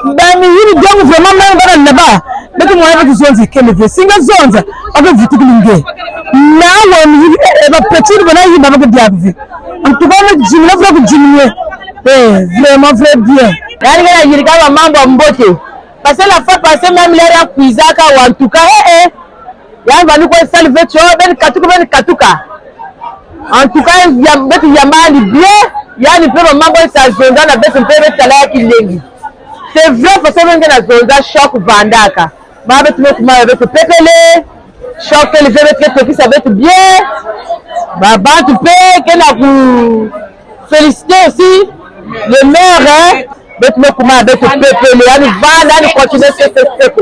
Bami yini jangu vraiment même bana là-bas. Beti mo avec zonzi kele singa zonza avec vitu kulinge. Na wa mi ba petit bana yi ba ba diabi. En tout cas le jimla fra ku jimle. Vraiment très bien. Yani kana yiri ka mambo mbote. Parce que la fois passée même l'air à Kuizaka ou en tout cas ya va nous quoi salver tu ben katuka. En tout cas il y a beti yamali bien. Yani pe mambo sa zonza na beti pe tala kilengi. C'est vrai parce que même dans zonza choc vandaka. Ma beti me kuma avec pepele. Choc le fait que ça va être bien. Baba tu peux que na ku féliciter aussi le maire hein. Beti me kuma avec pepele. Yani vanda ni continuer ce fait.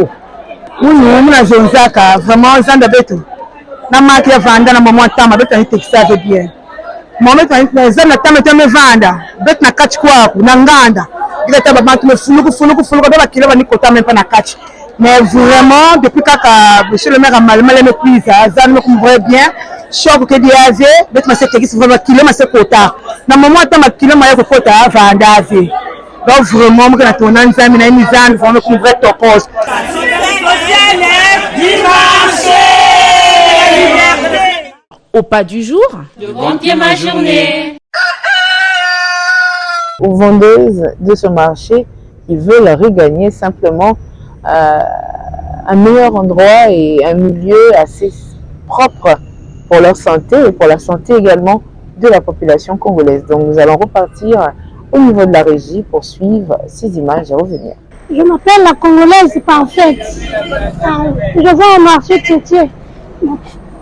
Oui, on a zonza ka vraiment ça beti. Na maki vanda na maman tama beti ni texta bien. Maman tama na zana tama vanda. Beti na catch kwa na nganda. Il était fulu ba kilo ba ni kota même pas na catch. Mais vraiment depuis que monsieur le maire a mal me prise ça me comprend bien choc que dia ave bet ma c'est que vraiment kilo ma c'est kota. Na maman ta ma kilo ma ya kota vanda ave. Donc vraiment moi na tona nzami na mizani vraiment comprend topos. Au pas du jour, Le bon Dieu ma journée. Aux vendeuses de ce marché qui veulent regagner simplement un meilleur endroit et un milieu assez propre pour leur santé et pour la santé également de la population congolaise. Donc nous allons repartir au niveau de la régie pour suivre ces images et revenir. Je m'appelle la Congolaise parfaite. Je vais au marché Tchétché.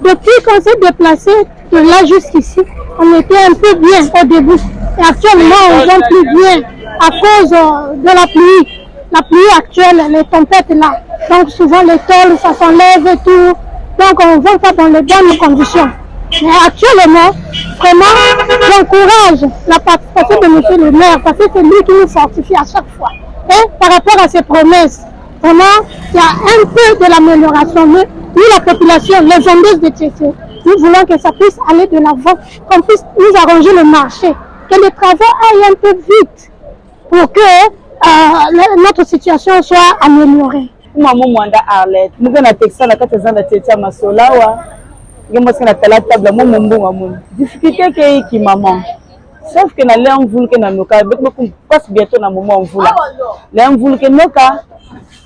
Depuis qu'on s'est déplacé de là jusqu'ici, on était un peu bien au début. Et actuellement, on ne vient plus bien à cause de la pluie. La pluie actuelle, les tempêtes là. Donc souvent les tôles, ça s'enlève et tout. Donc on ne va pas dans les bonnes conditions. Mais actuellement, vraiment, j'encourage la participation de monsieur le maire parce que c'est lui qui nous fortifie à chaque fois. Et par rapport à ses promesses, vraiment, il y a un peu de l'amélioration. Mais nous, la population, les vendeuses de Tchétché, nous voulons que ça puisse aller de l'avant, qu'on puisse nous arranger le marché, que les travaux aillent un peu vite pour que notre situation soit améliorée. Maman Mwanda Arlette, nous avons texte na kateza na Tchétché Masolawa. Ngemo sina tala table mo mbonga mo. Difficulté ke ki maman. Sauf que na lé mvulu ke na noka, bet mo passe bientôt na moment mvula. Lé mvulu ke noka,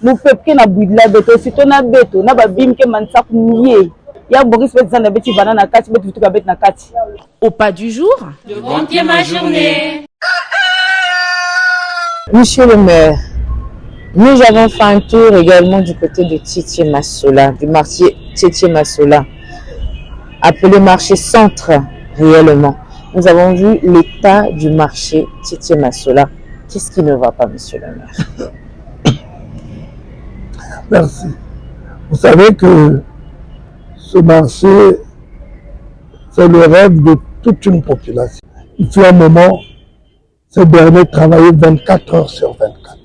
nous peuple ke na bidla beto sito na beto na ba bim ke mansa kumiye. Ya Boris bet zana beti banana kati bet vitu ka bet na kati. Au pas du jour, Le bon Dieu ma journée. Monsieur le maire, nous avons fait un tour également du côté de Tchétché Masola, du marché Tchétché Masola, appelé marché centre réellement. Nous avons vu l'état du marché Tchétché Masola. Qu'est-ce qui ne va pas, monsieur le maire? Merci. Vous savez que ce marché, c'est le rêve de toute une population. Il fut un moment, ces derniers travaillaient 24 heures sur 24.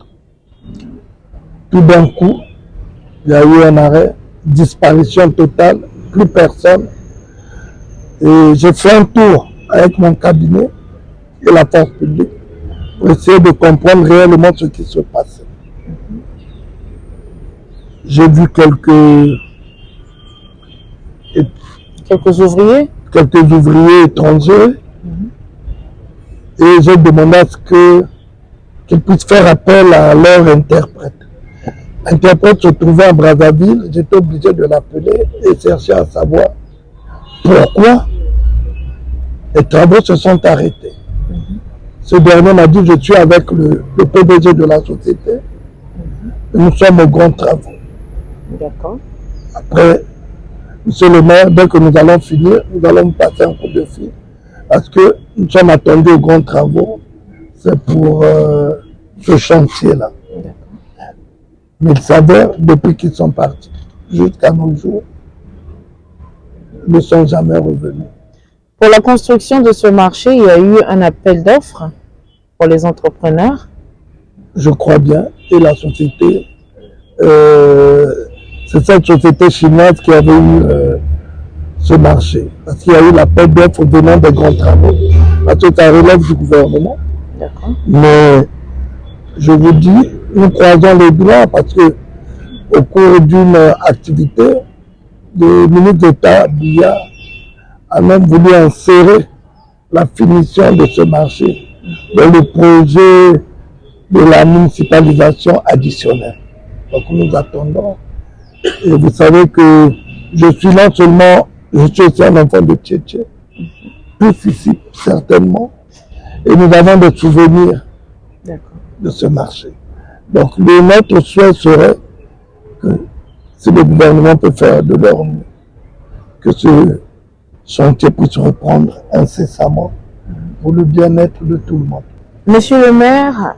Tout d'un coup, il y a eu un arrêt, disparition totale, plus personne. Et j'ai fait un tour avec mon cabinet et la force publique pour essayer de comprendre réellement ce qui se passait. J'ai vu quelques ouvriers étrangers et j'ai demandé à ce qu'ils puissent faire appel à leur interprète. L'interprète se trouvait à Brazzaville, j'étais obligé de l'appeler et chercher à savoir pourquoi les travaux se sont arrêtés. Ce dernier m'a dit, je suis avec le PDG de la société, nous sommes aux grands travaux. D'accord. Après, monsieur le maire, dès que nous allons finir, nous allons passer un coup de fil. Parce que nous sommes attendus aux grands travaux. C'est pour ce chantier-là. Mais il s'avère, depuis qu'ils sont partis, jusqu'à nos jours, ils ne sont jamais revenus. Pour la construction de ce marché, il y a eu un appel d'offres pour les entrepreneurs. Je crois bien. Et la société, c'est cette société chinoise qui avait eu ce marché. Parce qu'il y a eu l'appel d'offres venant des grands travaux. Parce que ça relève du gouvernement. D'accord. Mais je vous dis, nous croisons les doigts parce que au cours d'une activité, le ministre d'État Biya a même voulu insérer la finition de ce marché dans le projet de la municipalisation additionnelle. Donc nous attendons. Et vous savez que je suis non seulement, je suis aussi un enfant de Tchétché, plus ici certainement, et nous avons des souvenirs de ce marché. Donc notre souhait serait que si le gouvernement peut faire de leur mieux, que ce chantier puisse reprendre incessamment pour le bien-être de tout le monde. Monsieur le maire,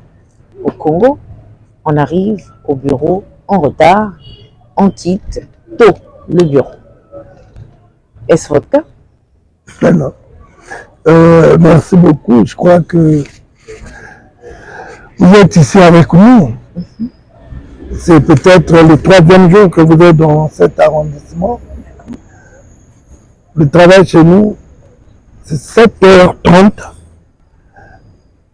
au Congo, on arrive au bureau en retard, on quitte tôt le bureau. Est-ce votre cas? Non. Merci beaucoup. Je crois que vous êtes ici avec nous. C'est peut-être le 3e jour que vous êtes dans cet arrondissement. Le travail chez nous, c'est 7h30.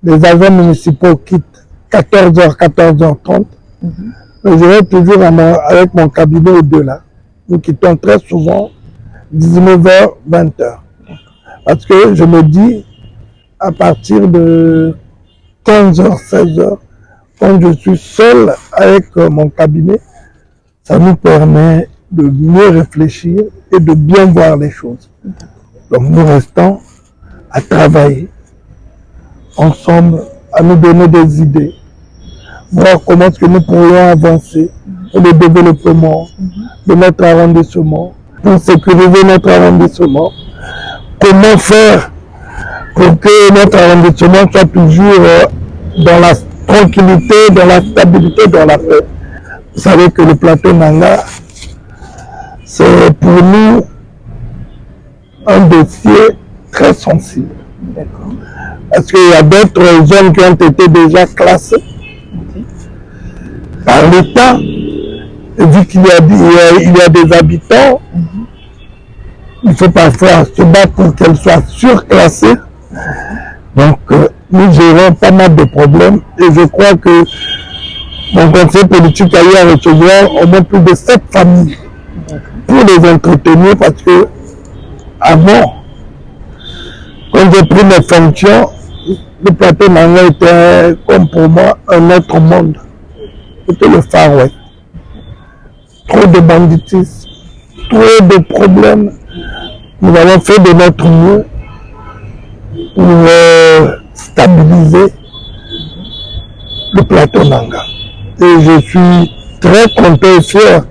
Les agents municipaux quittent 14h, 14h30. Je vais toujours avec mon cabinet au-delà. Nous quittons très souvent 19h, 20h. Parce que je me dis, à partir de 15h, 16h, quand je suis seul avec mon cabinet, ça nous permet de mieux réfléchir et de bien voir les choses. Donc nous restons à travailler ensemble, à nous donner des idées, voir comment est-ce que nous pourrions avancer pour le développement de notre arrondissement, pour sécuriser notre arrondissement, comment faire pour que notre arrondissement soit toujours dans la tranquillité, dans la stabilité, dans la paix. Vous savez que le plateau Nanga, c'est pour nous un dossier très sensible. Parce qu'il y a d'autres zones qui ont été déjà classées par l'État. Vu qu'il y a des habitants, il faut parfois se battre pour qu'elles soient surclassées. Donc, nous gérons pas mal de problèmes et je crois que mon conseil politique a eu à recevoir au moins plus de 7 familles pour les entretenir parce que avant, quand j'ai pris mes fonctions, le plateau Nanga était comme pour moi un autre monde. C'était le Far West. Trop de banditisme, trop de problèmes. Nous avons fait de notre mieux pour stabiliser le plateau Nanga. Et je suis très content et fier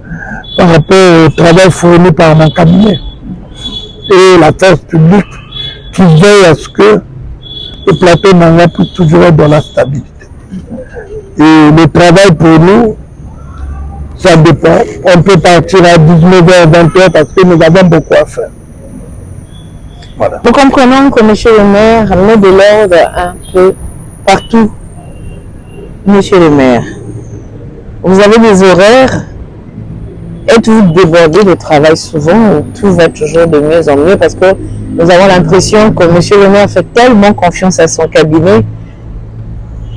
par rapport au travail fourni par mon cabinet et la force publique qui veille à ce que le plateau Nanga puisse toujours être dans la stabilité. Et le travail pour nous, ça dépend. On peut partir à 19h, 20h parce que nous avons beaucoup à faire. Voilà. Nous comprenons que monsieur le maire met de l'ordre un peu partout. Monsieur le maire, vous avez des horaires. Êtes-vous débordé de travail souvent ou tout va toujours de mieux en mieux? Parce que nous avons l'impression que monsieur le maire fait tellement confiance à son cabinet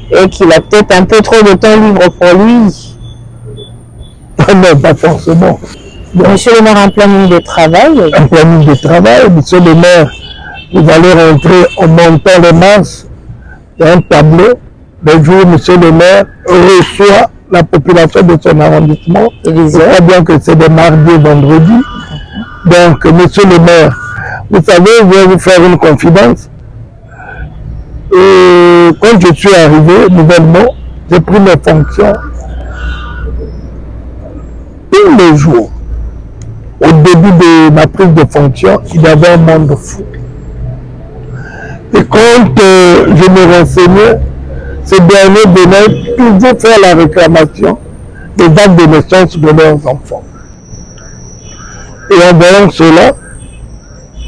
et qu'il a peut-être un peu trop de temps libre pour lui. Non, pas forcément. Donc, monsieur le maire a un planning de travail. Un planning de travail. Monsieur le maire, vous allez rentrer en montant les marches. Il y a un tableau. Le jour où monsieur le maire reçoit la population de son arrondissement. Je crois bien que c'est des mardis et vendredis. Donc, monsieur le maire, vous savez, je vais vous faire une confidence. Et quand je suis arrivé nouvellement, j'ai pris mes fonctions tous les jours. Au début de ma prise de fonction, il y avait un monde fou. Et quand je me renseignais, ces derniers venaient toujours faire la réclamation des actes de naissance de leurs enfants. Et en voyant cela,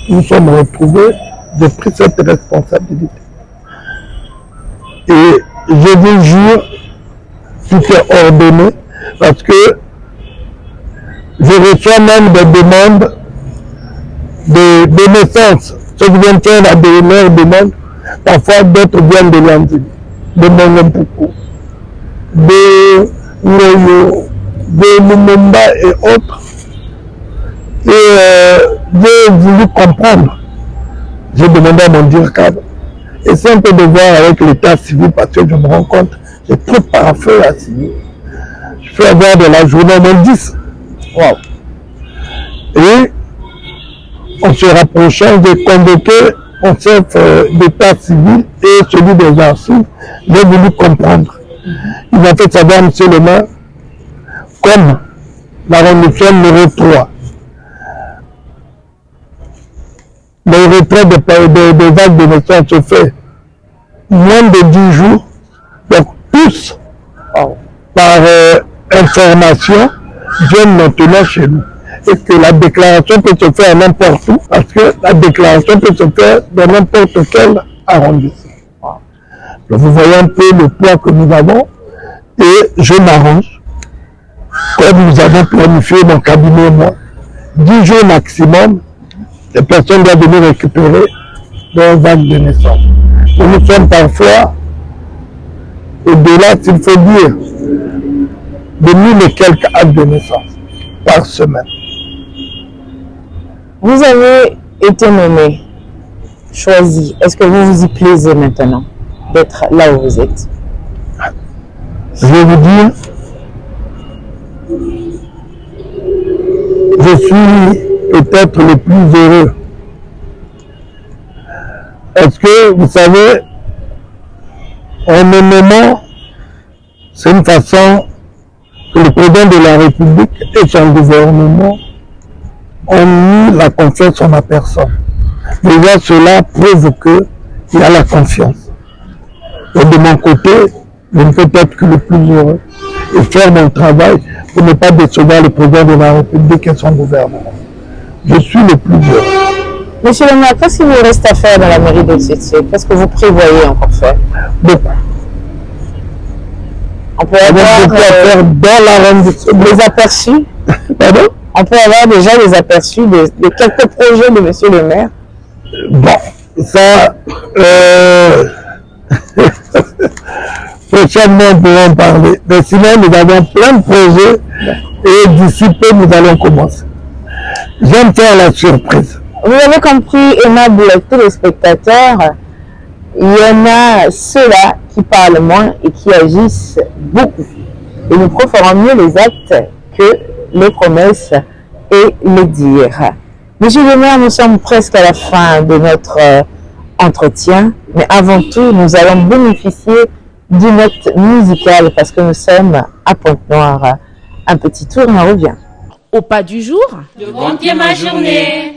nous sommes retrouvés, j'ai pris cette responsabilité. Et je vous jure, tout est ordonné parce que je reçois même des demandes de naissance. Ceux qui viennent faire la dernière demande, parfois d'autres viennent de Landini, de Mongompuku. de Noyo, de Lumumba et autres. Et j'ai voulu comprendre. J'ai demandé à mon directeur, essayer un peu de voir avec l'état civil parce que je me rends compte, j'ai trop de paraffeurs à signer. Je fais avoir de la journée au moins 10. Wow. Et en se rapprochant, j'ai convoqué mon chef d'état civil et celui des archives. J'ai voulu comprendre. Il m'a fait savoir, monsieur le maire, comme l'arrondissement numéro 3, le retrait des actes de naissance se fait moins de 10 jours, donc tous, par information, viennent maintenant chez nous. Et que la déclaration peut se faire n'importe où, parce que la déclaration peut se faire dans n'importe quel arrondissement. Donc vous voyez un peu le poids que nous avons, et je m'arrange, comme nous avons planifié mon cabinet et moi, 10 jours maximum, les personnes doivent venir récupérer leurs actes de naissance. Et nous sommes parfois, au-delà, s'il faut dire, de 1000 et quelques actes de naissance par semaine. Vous avez été nommé, choisi. Est-ce que vous vous y plaisez maintenant d'être là où vous êtes? Je vais vous dire, je suis peut-être le plus heureux. Parce que, vous savez, en me nommant, c'est une façon que le président de la République et son gouvernement ont mis la confiance en ma personne. Déjà, cela prouve qu'il y a la confiance. Et de mon côté, je ne peux être que le plus heureux et faire mon travail pour ne pas décevoir le président de la République et son gouvernement. Je suis le plus heureux. Monsieur le maire, qu'est-ce qu'il vous reste à faire dans la mairie de Tchétché? Qu'est-ce que vous prévoyez encore faire? Beaucoup. On peut avoir dans l'arrondissement des aperçus. Pardon? On peut avoir déjà des aperçus de quelques projets de monsieur le maire. Bon, ça, prochainement nous pourrons en parler. Mais sinon, nous avons plein de projets et d'ici peu, nous allons commencer. J'aime faire la surprise. Vous avez compris, aimables téléspectateurs, il y en a ceux-là qui parlent moins et qui agissent beaucoup. Et nous préférons mieux les actes que les promesses et les dires. Monsieur le maire, nous sommes presque à la fin de notre entretien, mais avant tout, nous allons bénéficier d'une note musicale parce que nous sommes à Pointe-Noire. Un petit tour, on revient. Au pas du jour. Le bon pied ma journée.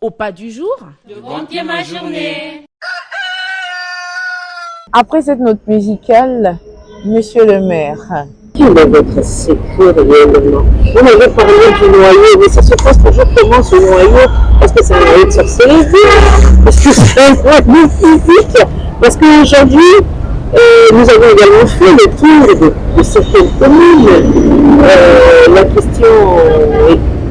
Au pas du jour, Le bon Dieu ma journée. Après cette note musicale, monsieur le maire. Quel est votre secret réellement? Vous m'avez parlé du noyau, mais ça se passe toujours comment ce noyau? Est-ce que c'est un noyau de sorcellerie? Est-ce que c'est un noyau physique? Parce qu'aujourd'hui, nous avons également fait le tour de certaines communes. La question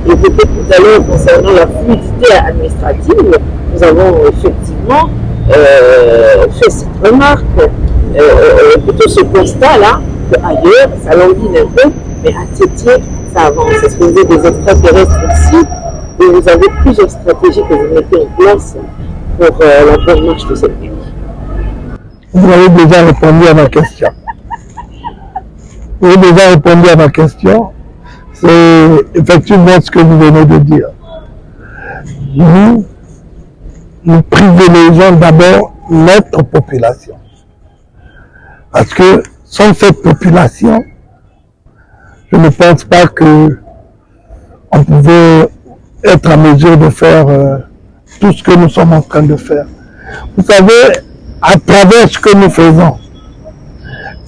évoquée tout à l'heure concernant la fluidité administrative, nous avons effectivement fait cette remarque, plutôt ce constat-là, qu'ailleurs, ça languit un peu, mais à Tchétché, ça avance. Est-ce que vous êtes des extraterrestres ici et vous avez plusieurs stratégies que vous mettez en place pour la bonne marche de cette pays? Vous avez déjà répondu à ma question. Vous avez déjà répondu à ma question. C'est effectivement ce que vous venez de dire. Nous privilégions d'abord notre population. Parce que sans cette population, je ne pense pas que on pouvait être en mesure de faire tout ce que nous sommes en train de faire. Vous savez, à travers ce que nous faisons,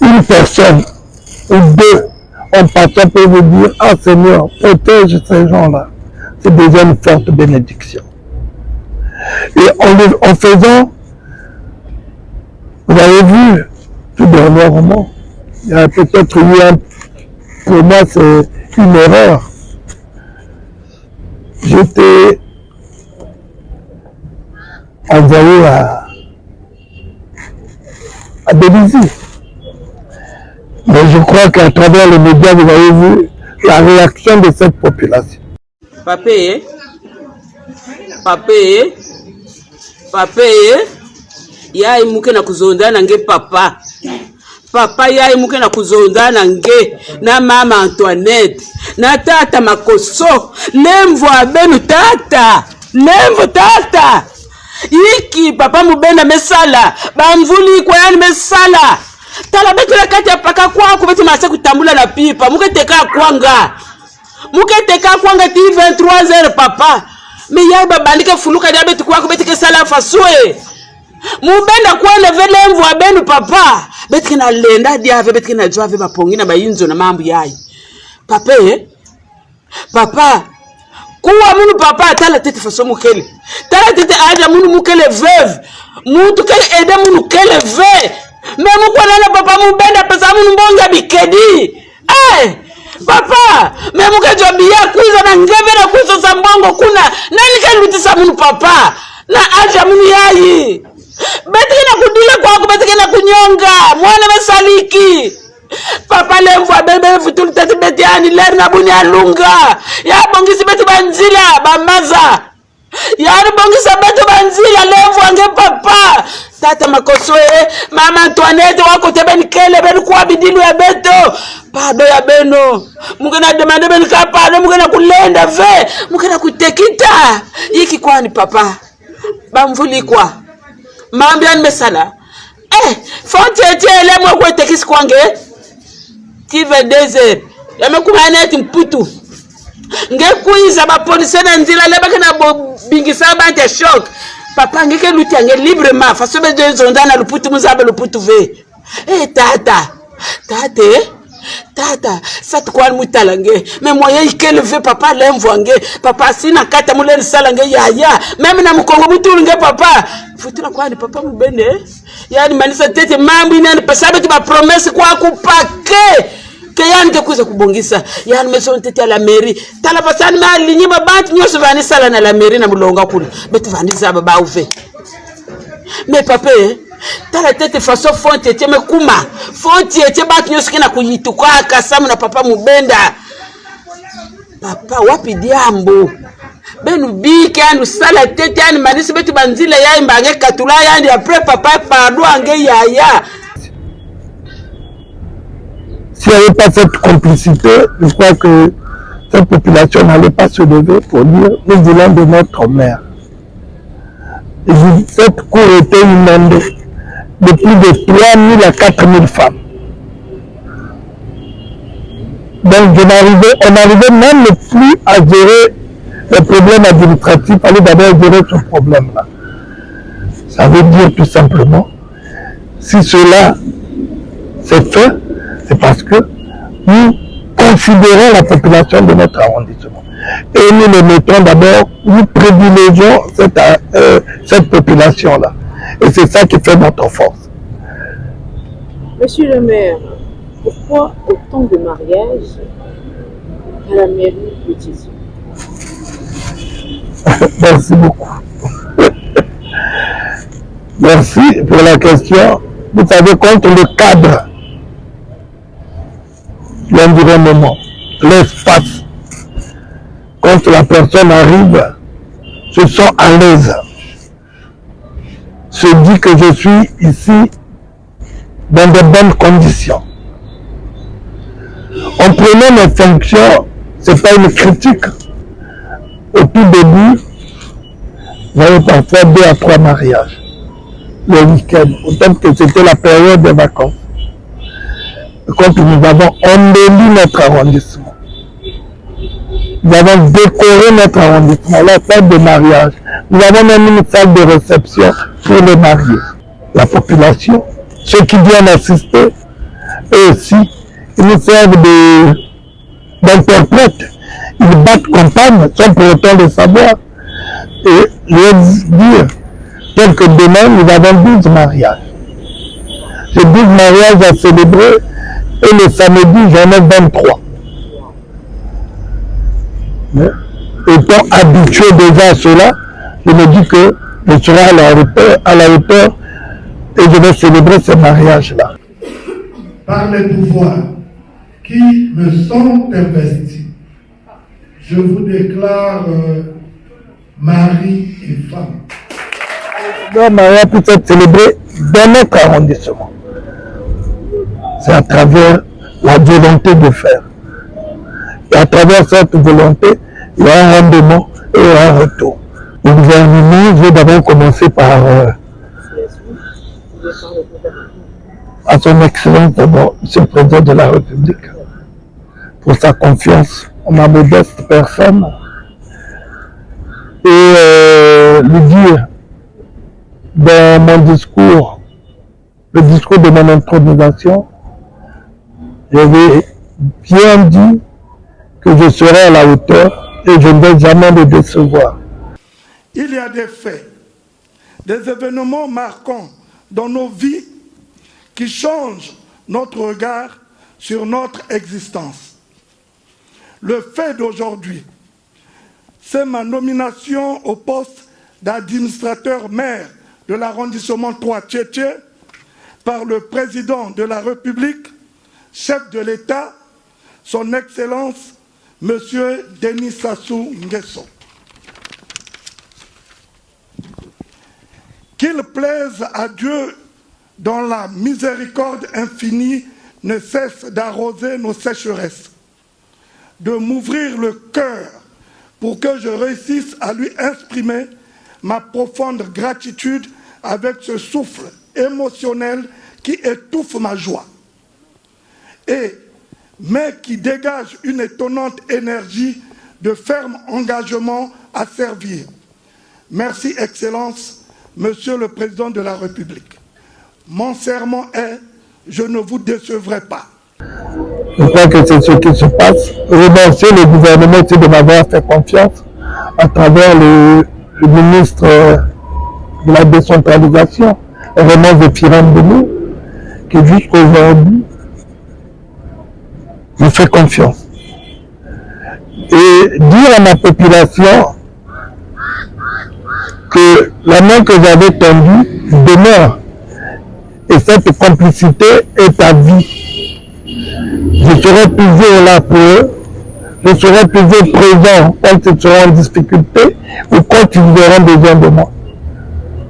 une personne ou deux en passant peut vous dire « Ah Seigneur, protège ces gens-là ». C'est déjà une forte bénédiction. Et en faisant, vous avez vu, tout dernièrement, il y a peut-être eu pour moi c'est une erreur. J'étais envoyé à Bélizy. Mais je crois qu'à travers les médias, vous avez vu la réaction de cette population. Papé, yai muke na kuzonda nange papa. Papa yai muke na kuzonda nange na mama Antoinette. Na tata Makoso. Nemvo abenu tata. Nemvo tata. Iki papa mubenda mesala. Bamvuli kwa yani mesala. Tala betu la kati ya paka kwa kubeti masa kutambula na pipa. Muke teka kwanga. Muke teka kwanga ti 23h papa. Me yai babandike fuluka dia betu kwa kubeti ke sala fasue. Mubenda kwa levele mvu abenu papa. Beti kina lenda dia ave beti kina jwa ave bapongi na bayinzo na mambu yai. Papa. Kuwa munu papa tala tete faso mukele. Tala tete aja munu mukele veuve. Mutu kele ede munu kele ve. Memu kwa nana papa mubenda pesa munu mbonga bikedi. Papa, memu ke jobia kuiza na ngeve na kuiza sa mbongo kuna. Nani ke lutisa munu papa. Na aja munu yayi. Beti kina kudile kwa ako beti kina kunyonga. Mwana mesaliki. Papa lemvu abebe futulu tati beti yani ler na buni alunga. Ya bongisi beti banzila bamaza. Ya bongisi beti banzila lemvu ange papa. Tata Makosoe, mama Antoinette wako tebeni kele beni kwa bidilu ya beto. Pado ya beno. Mungu na demande beni kapado, mungu na kulenda ve. Mungu na kutekita. Iki kwa ni papa. Bamvuli kwa. Mambi mesala. Fonti eti ele mwa tekisi kwange. Tive deze. Yame kumaneti mputu. Nge kuiza ba polisi na nzila leba kana bingisa bante shock. Papa ngeke luti ange librement faso be de zondana luputu muzabe luputu ve. Tata, ça te quoi mutalange. Mais moyen ikele ve papa lemvange. Papa sina kata muleni salange ya. Même na mkongo mutulunge papa. Futuna kwa ni papa mubene. Yani manisa tete mambo ina pasabe ti ba promesse kwa kupake. Que yani te kuza kubongisa. Yani meso tete la mairie. Tala pasani ma linyi babantu nyoso vani sala na la mairie na mulonga kule. Betu vani za baba uve. Mais papa tala tete faso fonti ete me kuma. Fonti ete batu nyoso kina kuyituka kasamu na papa mubenda. Papa wapi diambo. Benu bike anu sala tete yani manisi betu banzile ya imbange katula yani après papa pardon ange yaya. S'il n'y avait pas cette complicité, je crois que cette population n'allait pas se lever pour dire « Nous voulons de notre mère ». Cette cour était inondée de plus de 3000 à 4000 femmes. Donc on n'arrivait même plus à gérer les problèmes administratifs, il fallait d'abord gérer ce problème-là. Ça veut dire tout simplement, si cela c'est fait, c'est parce que nous considérons la population de notre arrondissement. Et nous le mettons d'abord, nous privilégions cette population-là. Et c'est ça qui fait notre force. Monsieur le maire, pourquoi autant de mariages à la mairie de Tizi? Merci beaucoup. Merci pour la question. Vous savez, contre le cadre, l'environnement, l'espace, quand la personne arrive, se sent à l'aise, se dit que je suis ici dans de bonnes conditions. En prenant mes fonctions, ce n'est pas une critique. Au tout début, j'avais parfois 2 à 3 mariages le week-end, autant que c'était la période des vacances. Quand nous avons embelli notre arrondissement, nous avons décoré notre arrondissement, la salle de mariage, nous avons même une salle de réception pour les mariés. La population, ceux qui viennent assister, eux aussi, ils nous servent d'interprètes. Ils battent campagne sans pour autant le savoir. Et je vais dire, tel que demain, nous avons 12 mariages. J'ai 12 mariages à célébrer et le samedi, j'en ai 23. Mais, étant habitué déjà à cela, je me dis que je serai à la hauteur et je vais célébrer ce mariage-là. Par les pouvoirs qui me sont investis, je vous déclare mari et femme. Le mariage peut être célébré dans notre arrondissement. C'est à travers la volonté de faire. Et à travers cette volonté, il y a un rendement et un retour. Le gouvernement, je vais d'abord commencer par à son excellence d'abord, M. le Président de la République, pour sa confiance en ma modeste personne, et lui dire dans mon discours, le discours de mon intronisation, j'avais bien dit que je serai à la hauteur et je ne vais jamais le décevoir. Il y a des faits, des événements marquants dans nos vies qui changent notre regard sur notre existence. Le fait d'aujourd'hui, c'est ma nomination au poste d'administrateur maire de l'arrondissement 3 Tchétché par le président de la République, chef de l'État, son Excellence, M. Denis Sassou Nguesso. Qu'il plaise à Dieu, dont la miséricorde infinie ne cesse d'arroser nos sécheresses, de m'ouvrir le cœur pour que je réussisse à lui exprimer ma profonde gratitude avec ce souffle émotionnel qui étouffe ma joie, mais qui dégage une étonnante énergie de ferme engagement à servir. Merci, Excellence, Monsieur le Président de la République. Mon serment est, je ne vous décevrai pas. Je crois que c'est ce qui se passe. Remercier le gouvernement aussi de m'avoir fait confiance à travers le ministre de la décentralisation, Raymond Zéphirin Bounou, qui jusqu'aujourd'hui me fait confiance. Et dire à ma population que la main que j'avais tendue demeure. Et cette complicité est à vie. Je serai toujours là pour eux. Je serai toujours présent quand ils seront en difficulté ou quand ils auront besoin de moi.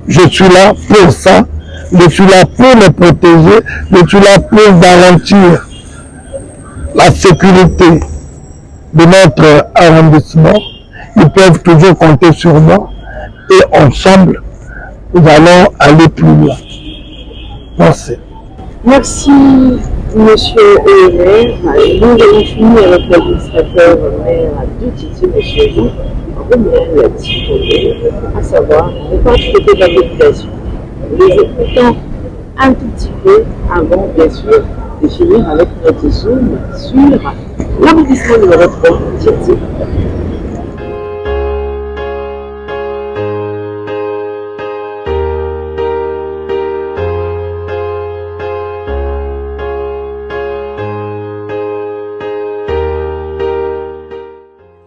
Je suis là pour ça. Je suis là pour les protéger. Je suis là pour garantir la sécurité de notre arrondissement. Ils peuvent toujours compter sur moi. Et ensemble, nous allons aller plus loin. Merci. Merci, monsieur le maire. Nous avons fini avec l'administrateur maire de Tizi, monsieur Jean. à savoir les particularités de la population. Les écoutons un tout petit peu avant, bien sûr, de finir avec notre zoom sur l'arrondissement numéro 3, Tchétché.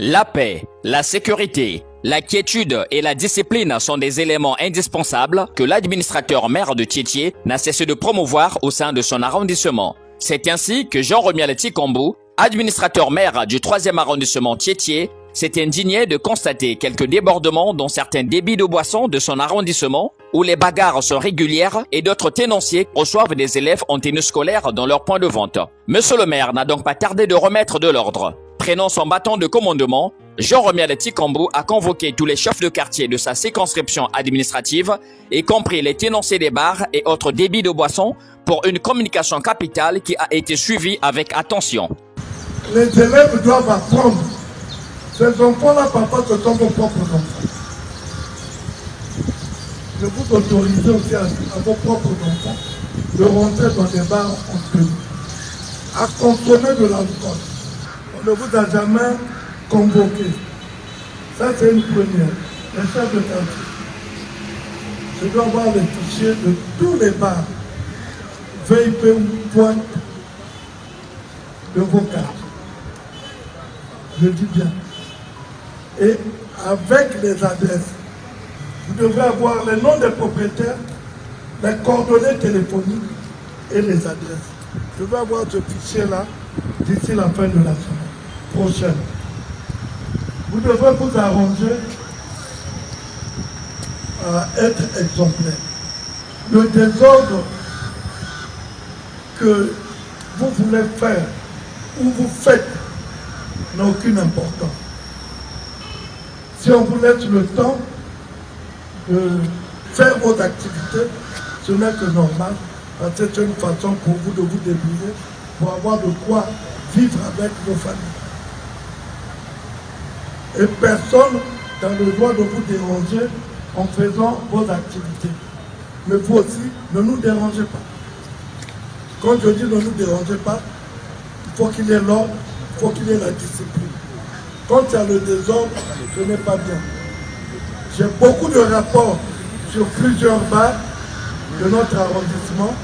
La paix, la sécurité, la quiétude et la discipline sont des éléments indispensables que l'administrateur maire de Tchétché n'a cessé de promouvoir au sein de son arrondissement. C'est ainsi que Jean-Romial Tikombu, administrateur maire du 3e arrondissement Tchétché, s'est indigné de constater quelques débordements dans certains débits de boissons de son arrondissement, où les bagarres sont régulières et d'autres tenanciers reçoivent des élèves en tenue scolaire dans leur point de vente. Monsieur le maire n'a donc pas tardé de remettre de l'ordre. Prenant son bâton de commandement, Jean-Romial Tikombu a convoqué tous les chefs de quartier de sa circonscription administrative, y compris les tenanciers des bars et autres débits de boissons, pour une communication capitale qui a été suivie avec attention. Les élèves doivent apprendre. Ces enfants-là, papa, ce sont vos propres enfants. Je vous autorise aussi à vos propres enfants de rentrer dans des bars en tenue, à consommer de l'alcool. On ne vous a jamais convoqué. Ça, c'est une première. Les chefs de quartier. Je dois avoir les fichiers de tous les bars, VIP ou pointe de vos cartes. Je dis bien. Et avec les adresses, vous devrez avoir les noms des propriétaires, les coordonnées téléphoniques et les adresses. Je vais avoir ce fichier-là d'ici la fin de la semaine prochaine. Vous devrez vous arranger à être exemplaire. Le désordre que vous voulez faire ou vous faites n'a aucune importance. Si on vous laisse le temps de faire vos activités, ce n'est que normal, parce que c'est une façon pour vous de vous débrouiller, pour avoir de quoi vivre avec vos familles. Et personne n'a le droit de vous déranger en faisant vos activités. Mais vous aussi, ne nous dérangez pas. Quand je dis ne nous dérangez pas, il faut qu'il y ait l'ordre, il faut qu'il y ait la discipline. Quand il y a le désordre, ce n'est pas bien. J'ai beaucoup de rapports sur plusieurs bars de notre arrondissement.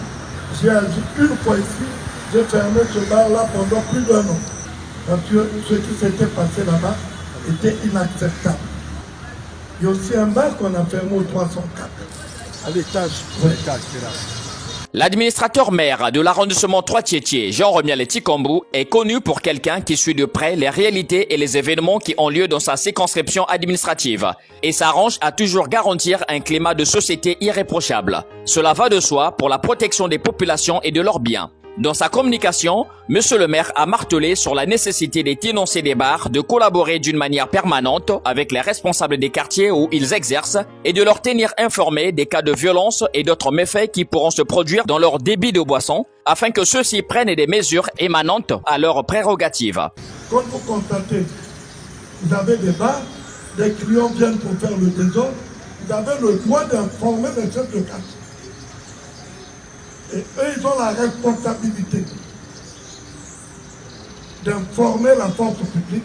J'ai agi une fois ici, j'ai fermé ce bar-là pendant plus d'1 an. Parce que ce qui s'était passé là-bas était inacceptable. Il y a aussi un bar qu'on a fermé au 304. À l'étage. Oui. L'administrateur maire de l'arrondissement 3 Tchétché, Jean-Romial Tikombu, est connu pour quelqu'un qui suit de près les réalités et les événements qui ont lieu dans sa circonscription administrative et s'arrange à toujours garantir un climat de société irréprochable. Cela va de soi pour la protection des populations et de leurs biens. Dans sa communication, Monsieur le maire a martelé sur la nécessité des tenanciers des bars de collaborer d'une manière permanente avec les responsables des quartiers où ils exercent et de leur tenir informés des cas de violence et d'autres méfaits qui pourront se produire dans leur débit de boissons afin que ceux-ci prennent des mesures émanantes à leurs prérogatives. Quand vous constatez, vous avez des bars, des clients viennent pour faire le désordre, vous avez le droit d'informer les chefs de quartier. Et eux, ils ont la responsabilité d'informer la force publique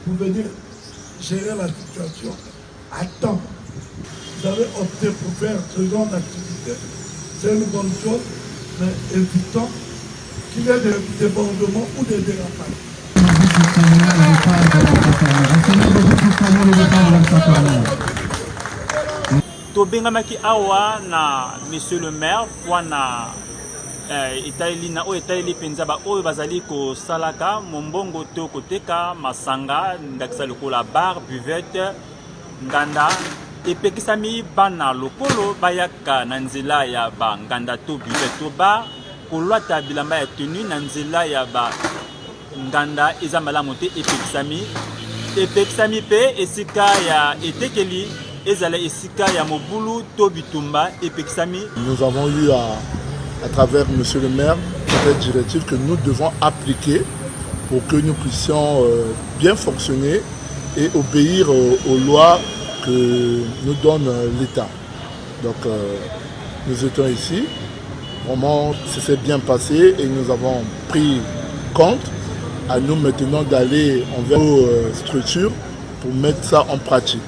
pour venir gérer la situation à temps. Vous avez opté pour faire ce genre d'activité. C'est une bonne chose, mais évitons qu'il y ait des débordements ou des dérapages. Tobengamaki awa na monsieur le maire wana etaleli na oyo etaleli penza ba oyo bazali ko salaka mombongo to koteka masanga ndakisa lokola bar buvette nganda epekisami bana lokolo bayaka na nzela ya ba nganda to buvette to bar kolwata bilamba ya tenue na nzela ya ba nganda eza malamu te epekisami pe esika ya etekeli. Nous avons eu à travers Monsieur le maire cette directive que nous devons appliquer pour que nous puissions bien fonctionner et obéir aux lois que nous donne l'État. Donc nous étions ici, vraiment ça s'est bien passé et nous avons pris compte. À nous maintenant d'aller envers nos structures pour mettre ça en pratique.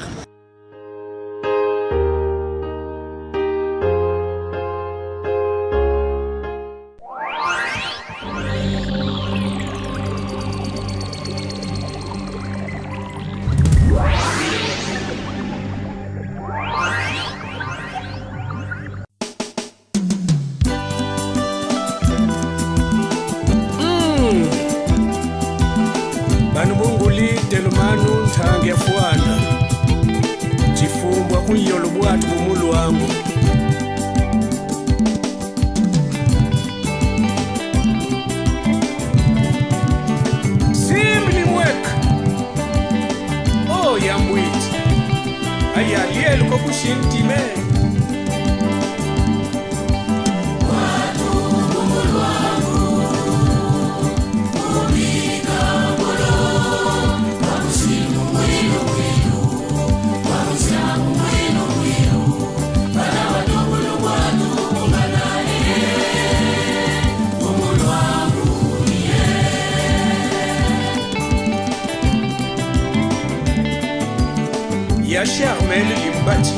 Ya Charmel Limbati,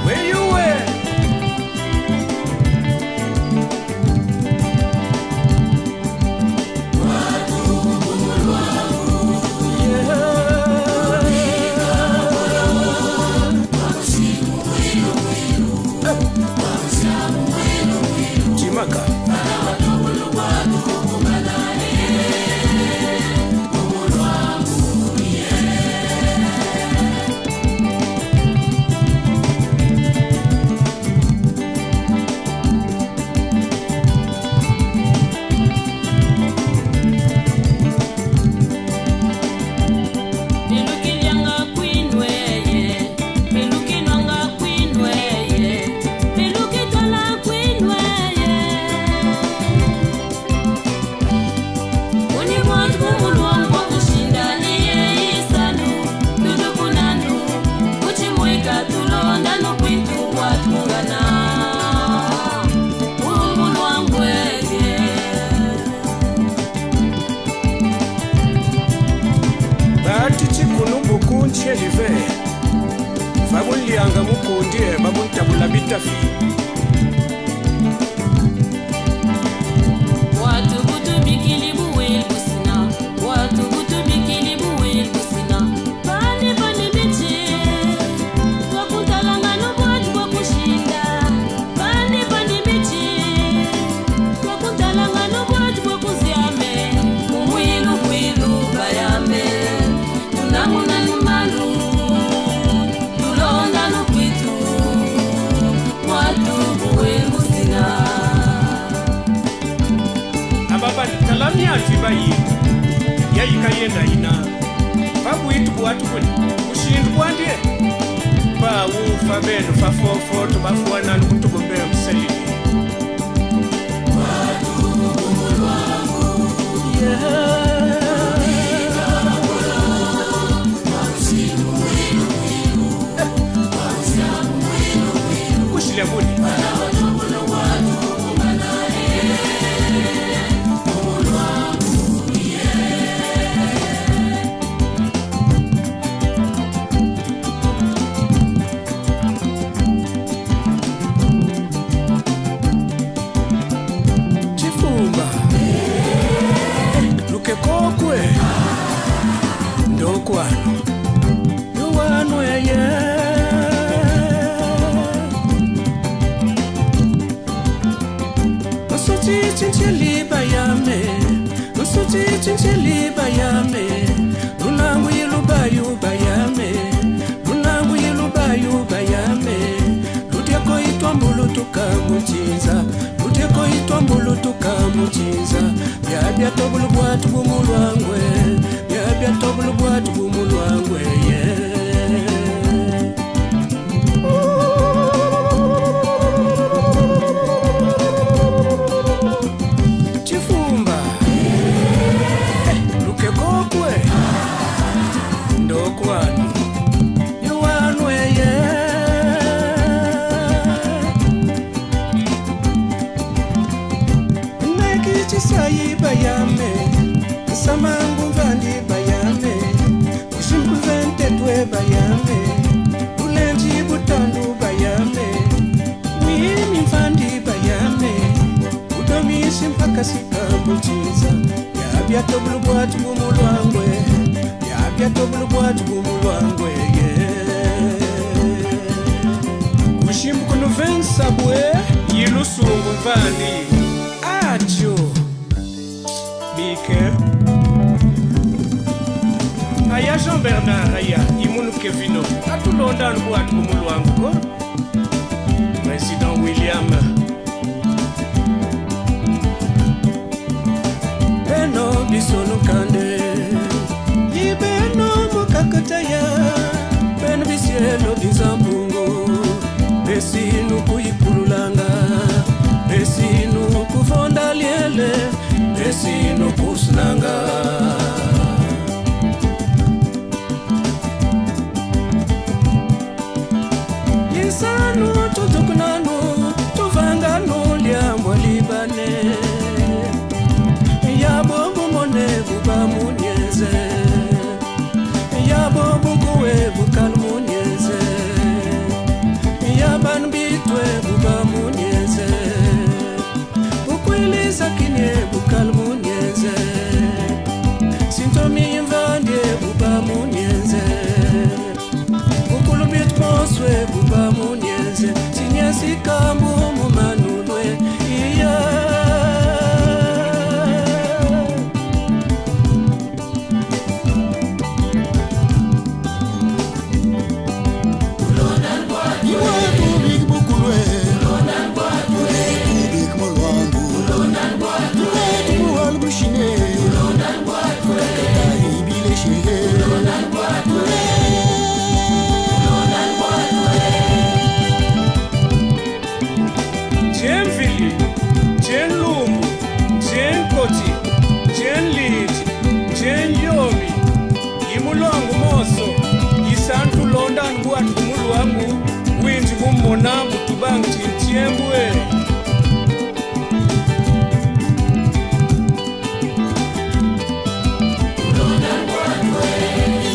where you were? Fabulianga mukundie babuntabula bitafi watu butubikili buwel busina watu butubikili buwel busina bani bani bichi wakutalanga nubwati wakushinda bani bani bichi wakutalanga nubwati wakuziame umwilu kwilu bayame tunamuna numalu Kalamia tibayi ya yikayenda ina babu itu buatu kuni ushindu kwandie ba ufa benu fa fofo to bafuana lukutugombea mselini kushile budi kasikamuchiza yabyatobulubwatu bumulwangwe yabyatobulubwatu bumulwangwe kushimbu kunuvensa bwe yilusungu mvandi atyo bike aya Jean Bernard aya imunu kevino atulondanu bwatu bumulwangu ko Président William Beno bisonu kande Ibeno mukakataya Beno bisielo bizambungu Besinu kuikululanga Besinu kufonda liele Besinu kusunanga Yisanu tutukunanu Tuvanganu liambo libane Yabo bumone buba munyeze Yabo bukuwe bukal munyeze Yaban bitwe buba munyeze Bukwiliza kinye bukal munyeze Sintomi invandye buba munyeze Bukulu bitmoswe buba munyeze Sinyesi kambu mumanulwe iya Mona mutubang chinchiembwe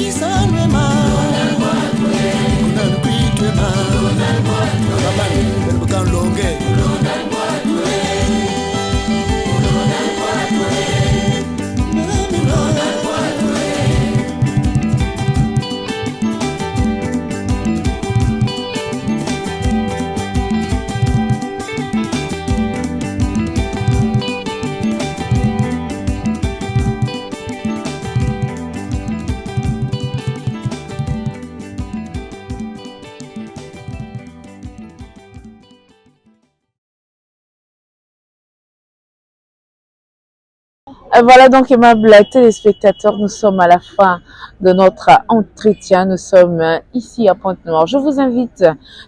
Isanwe ma Kunan kuitwe ma Babani berbukan longe Voilà donc, aimables téléspectateurs, nous sommes à la fin de notre entretien. Nous sommes ici à Pointe-Noire. Je vous invite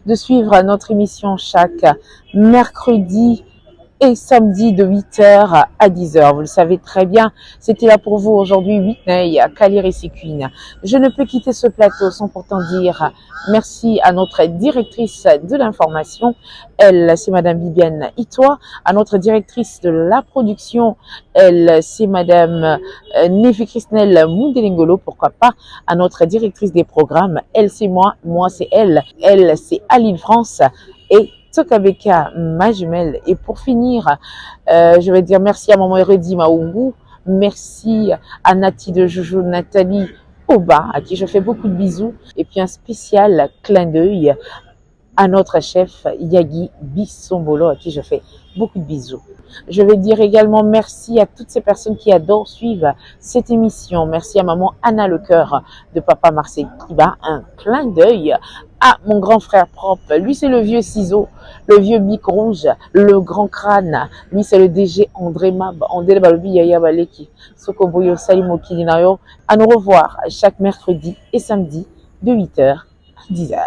de suivre notre émission chaque mercredi et samedi de 8h à 10h. Vous le savez très bien, c'était là pour vous aujourd'hui, Whitney, Kaliri Queen. Je ne peux quitter ce plateau sans pourtant dire merci à notre directrice de l'information. Elle, c'est Madame Bibiane Itoa. À notre directrice de la production, elle, c'est Madame Nefi Christnel Mundelingolo. Pourquoi pas à notre directrice des programmes. Elle, c'est moi c'est elle. Elle, c'est Aline France et Tokabeka, ma jumelle. Et pour finir, je vais dire merci à Maman Eredi Maougou, merci à Nati de Jojo, Nathalie Oba, à qui je fais beaucoup de bisous, et puis un spécial clin d'œil à notre chef Yagi Bissombolo, à qui je fais beaucoup de bisous. Je vais dire également merci à toutes ces personnes qui adorent suivre cette émission. Merci à maman Anna Lecoeur de papa Marseille Kiba. Un clin d'œil à mon grand frère propre. Lui, c'est le vieux ciseau, le vieux bic rouge, le grand crâne. Lui, c'est le DG André Mab. André Balobi Yaya Baleki. Sokoboyo Salimo Kilinayo. À nous revoir chaque mercredi et samedi de 8h à 10h.